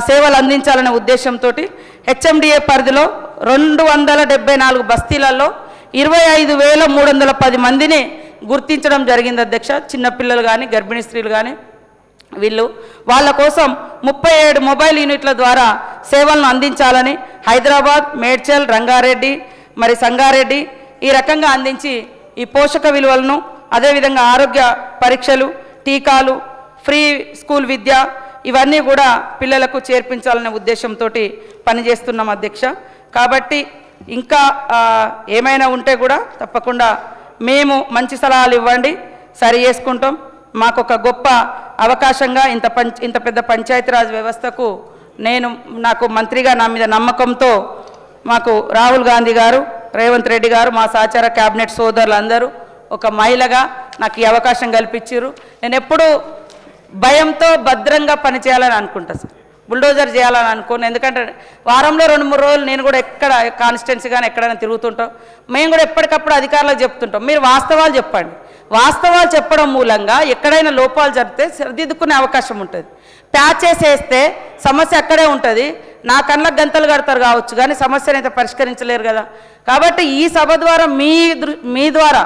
సేవలు అందించాలనే ఉద్దేశంతో హెచ్ఎండిఏ పరిధిలో 274 బస్తీలలో 25,310 మందిని గుర్తించడం జరిగింది అధ్యక్ష. చిన్నపిల్లలు కానీ గర్భిణీ స్త్రీలు కానీ వాళ్ళ కోసం 37 మొబైల్ యూనిట్ల ద్వారా సేవలను అందించాలని హైదరాబాద్, మేడ్చల్, రంగారెడ్డి, మరి సంగారెడ్డి ఈ రకంగా అందించి ఈ పోషక విలువలను, అదేవిధంగా ఆరోగ్య పరీక్షలు, టీకాలు, ఫ్రీ స్కూల్ విద్య ఇవన్నీ కూడా పిల్లలకు చేర్పించాలనే ఉద్దేశంతో పనిచేస్తున్నాం అధ్యక్ష. కాబట్టి ఇంకా ఏమైనా ఉంటే కూడా తప్పకుండా మేము మంచి సలహాలు ఇవ్వండి, సరి చేసుకుంటాం. మాకు ఒక గొప్ప అవకాశంగా ఇంత పెద్ద పంచాయతీరాజ్ వ్యవస్థకు నాకు మంత్రిగా నా మీద నమ్మకంతో మాకు రాహుల్ గాంధీ గారు, రేవంత్ రెడ్డి గారు, మా సహచార క్యాబినెట్ సోదరులు అందరూ ఒక మహిళగా నాకు ఈ అవకాశం కల్పించారు. నేను ఎప్పుడూ భయంతో భద్రంగా పనిచేయాలని అనుకుంటా సార్, బుల్డోజర్ చేయాలని అనుకోను. ఎందుకంటే వారంలో 2-3 రోజులు నేను కూడా ఎక్కడ కాన్స్టిట్యున్సీ కానీ ఎక్కడైనా తిరుగుతుంటాం. మేము కూడా ఎప్పటికప్పుడు అధికారులకు చెప్తుంటాం, మీరు వాస్తవాలు చెప్పండి. వాస్తవాలు చెప్పడం మూలంగా ఎక్కడైనా లోపాలు జరిగితే సరిదిద్దుకునే అవకాశం ఉంటుంది. ప్యాచెస్ వేస్తే సమస్య అక్కడే ఉంటుంది. నా కళ్ళకు గంతలు కడతారు కావచ్చు కానీ సమస్యను అయితే పరిష్కరించలేరు కదా. కాబట్టి ఈ సభ ద్వారా మీ ద్వారా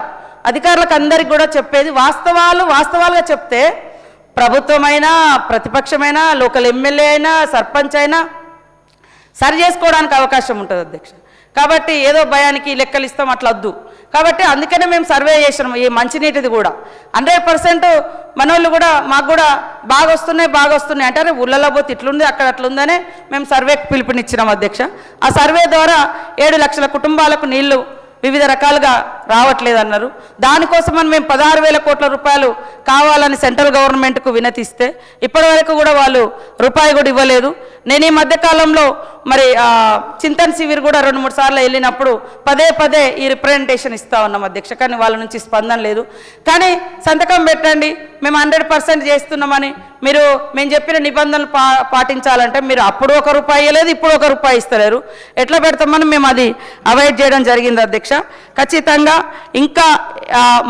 అధికారులకు అందరికీ కూడా చెప్పేది వాస్తవాలుగా చెప్తే ప్రభుత్వమైనా, ప్రతిపక్షమైనా, లోకల్ ఎమ్మెల్యే అయినా, సర్పంచ్ అయినా సరి చేసుకోవడానికి అవకాశం ఉంటుంది అధ్యక్ష. కాబట్టి ఏదో భయానికి లెక్కలు ఇస్తాం అట్లా వద్దు. కాబట్టి అందుకనే మేము సర్వే చేసినాం. ఈ మంచినీటిది కూడా 100% మనోళ్ళు కూడా మాకు కూడా బాగా వస్తున్నాయి అంటే ఊళ్ళలో పోతే ఇట్లుంది అక్కడ అట్లుందనే మేము సర్వేకి పిలుపునిచ్చినాం అధ్యక్ష. ఆ సర్వే ద్వారా 7 లక్షల కుటుంబాలకు నీళ్లు వివిధ రకాలుగా రావట్లేదు అన్నారు. దానికోసమని మేము 16,000 కోట్ల రూపాయలు కావాలని సెంట్రల్ గవర్నమెంట్కు వినతిస్తే ఇప్పటి వరకు కూడా వాళ్ళు రూపాయి కూడా ఇవ్వలేదు. నేను ఈ మధ్యకాలంలో మరి చింతన్ శివిర్ కూడా 2-3 సార్లు వెళ్ళినప్పుడు పదే ఈ రిప్రజెంటేషన్ ఇస్తా ఉన్నాం అధ్యక్ష, కానీ వాళ్ళ నుంచి స్పందన లేదు. కానీ సంతకం పెట్టండి మేము 100% చేస్తున్నామని, మేము చెప్పిన నిబంధనలు పాటించాలంటే మీరు అప్పుడు 1 రూపాయి ఇవ్వలేదు, ఇప్పుడు 1 రూపాయి ఇస్తలేరు. ఎట్లా పెడతామని మేము అది అవాయిడ్ చేయడం జరిగింది అధ్యక్ష. ఖచ్చితంగా ఇంకా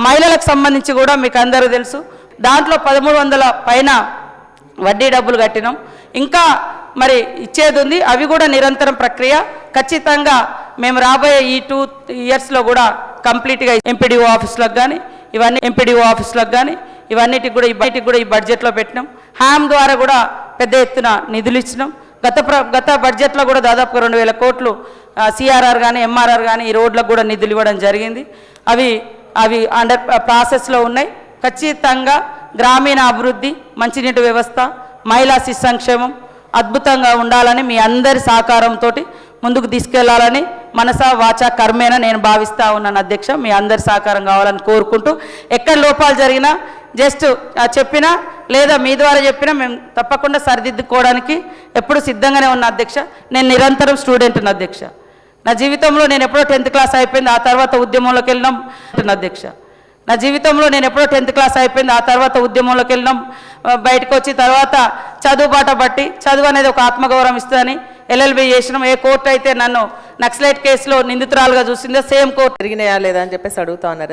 మహిళలకు సంబంధించి కూడా మీకు అందరూ తెలుసు, దాంట్లో 1300 పైన వడ్డీ డబ్బులు కట్టినాం. ఇంకా మరి ఇచ్చేది ఉంది, అవి కూడా నిరంతరం ప్రక్రియ. ఖచ్చితంగా మేము రాబోయే ఈ 2 ఇయర్స్లో కూడా కంప్లీట్గా ఎంపీడీఓ ఆఫీసులకు కానీ ఇవన్నిటికి కూడా ఈ బడ్జెట్లో పెట్టినాం. హ్యామ్ ద్వారా కూడా పెద్ద ఎత్తున నిధులు ఇచ్చినాం. గత బడ్జెట్లో కూడా దాదాపు 2,000 కోట్లు సిఆర్ఆర్ కానీ ఎంఆర్ఆర్ కానీ ఈ రోడ్లకు కూడా నిధులు ఇవ్వడం జరిగింది. అవి అండర్ ప్రాసెస్లో ఉన్నాయి. ఖచ్చితంగా గ్రామీణ అభివృద్ధి, మంచినీటి వ్యవస్థ, మహిళా శిశు సంక్షేమం అద్భుతంగా ఉండాలని మీ అందరి సహకారంతో ముందుకు తీసుకెళ్లాలని మనసా వాచా కర్మేన నేను భావిస్తూ ఉన్నాను అధ్యక్ష. మీ అందరి సహకారం కావాలని కోరుకుంటూ, ఎక్కడ లోపాలు జరిగినా జస్ట్ చెప్పినా లేదా మీ ద్వారా చెప్పినా మేము తప్పకుండా సరిదిద్దుకోవడానికి ఎప్పుడు సిద్ధంగానే ఉన్న అధ్యక్ష. నేను నిరంతరం స్టూడెంట్ని అధ్యక్ష. నా జీవితంలో నేను ఎప్పుడో 10th క్లాస్ అయిపోయింది, ఆ తర్వాత ఉద్యమంలోకి వెళ్ళినాం అధ్యక్ష. నా జీవితంలో నేను ఎప్పుడో 10th క్లాస్ అయిపోయింది, ఆ తర్వాత ఉద్యమంలోకి వెళ్ళినాం. బయటకు వచ్చి తర్వాత చదువు బాట బట్టి, చదువు అనేది ఒక ఆత్మగౌరవం ఇస్తుందని LLB చేసినాం. ఏ కోర్టు అయితే నన్ను నక్సలైట్ కేసులో నిందితురాలుగా చూసిందో సేమ్ కోర్టు జరిగినాయా లేదా అని చెప్పేసి అడుగుతా ఉన్నారు.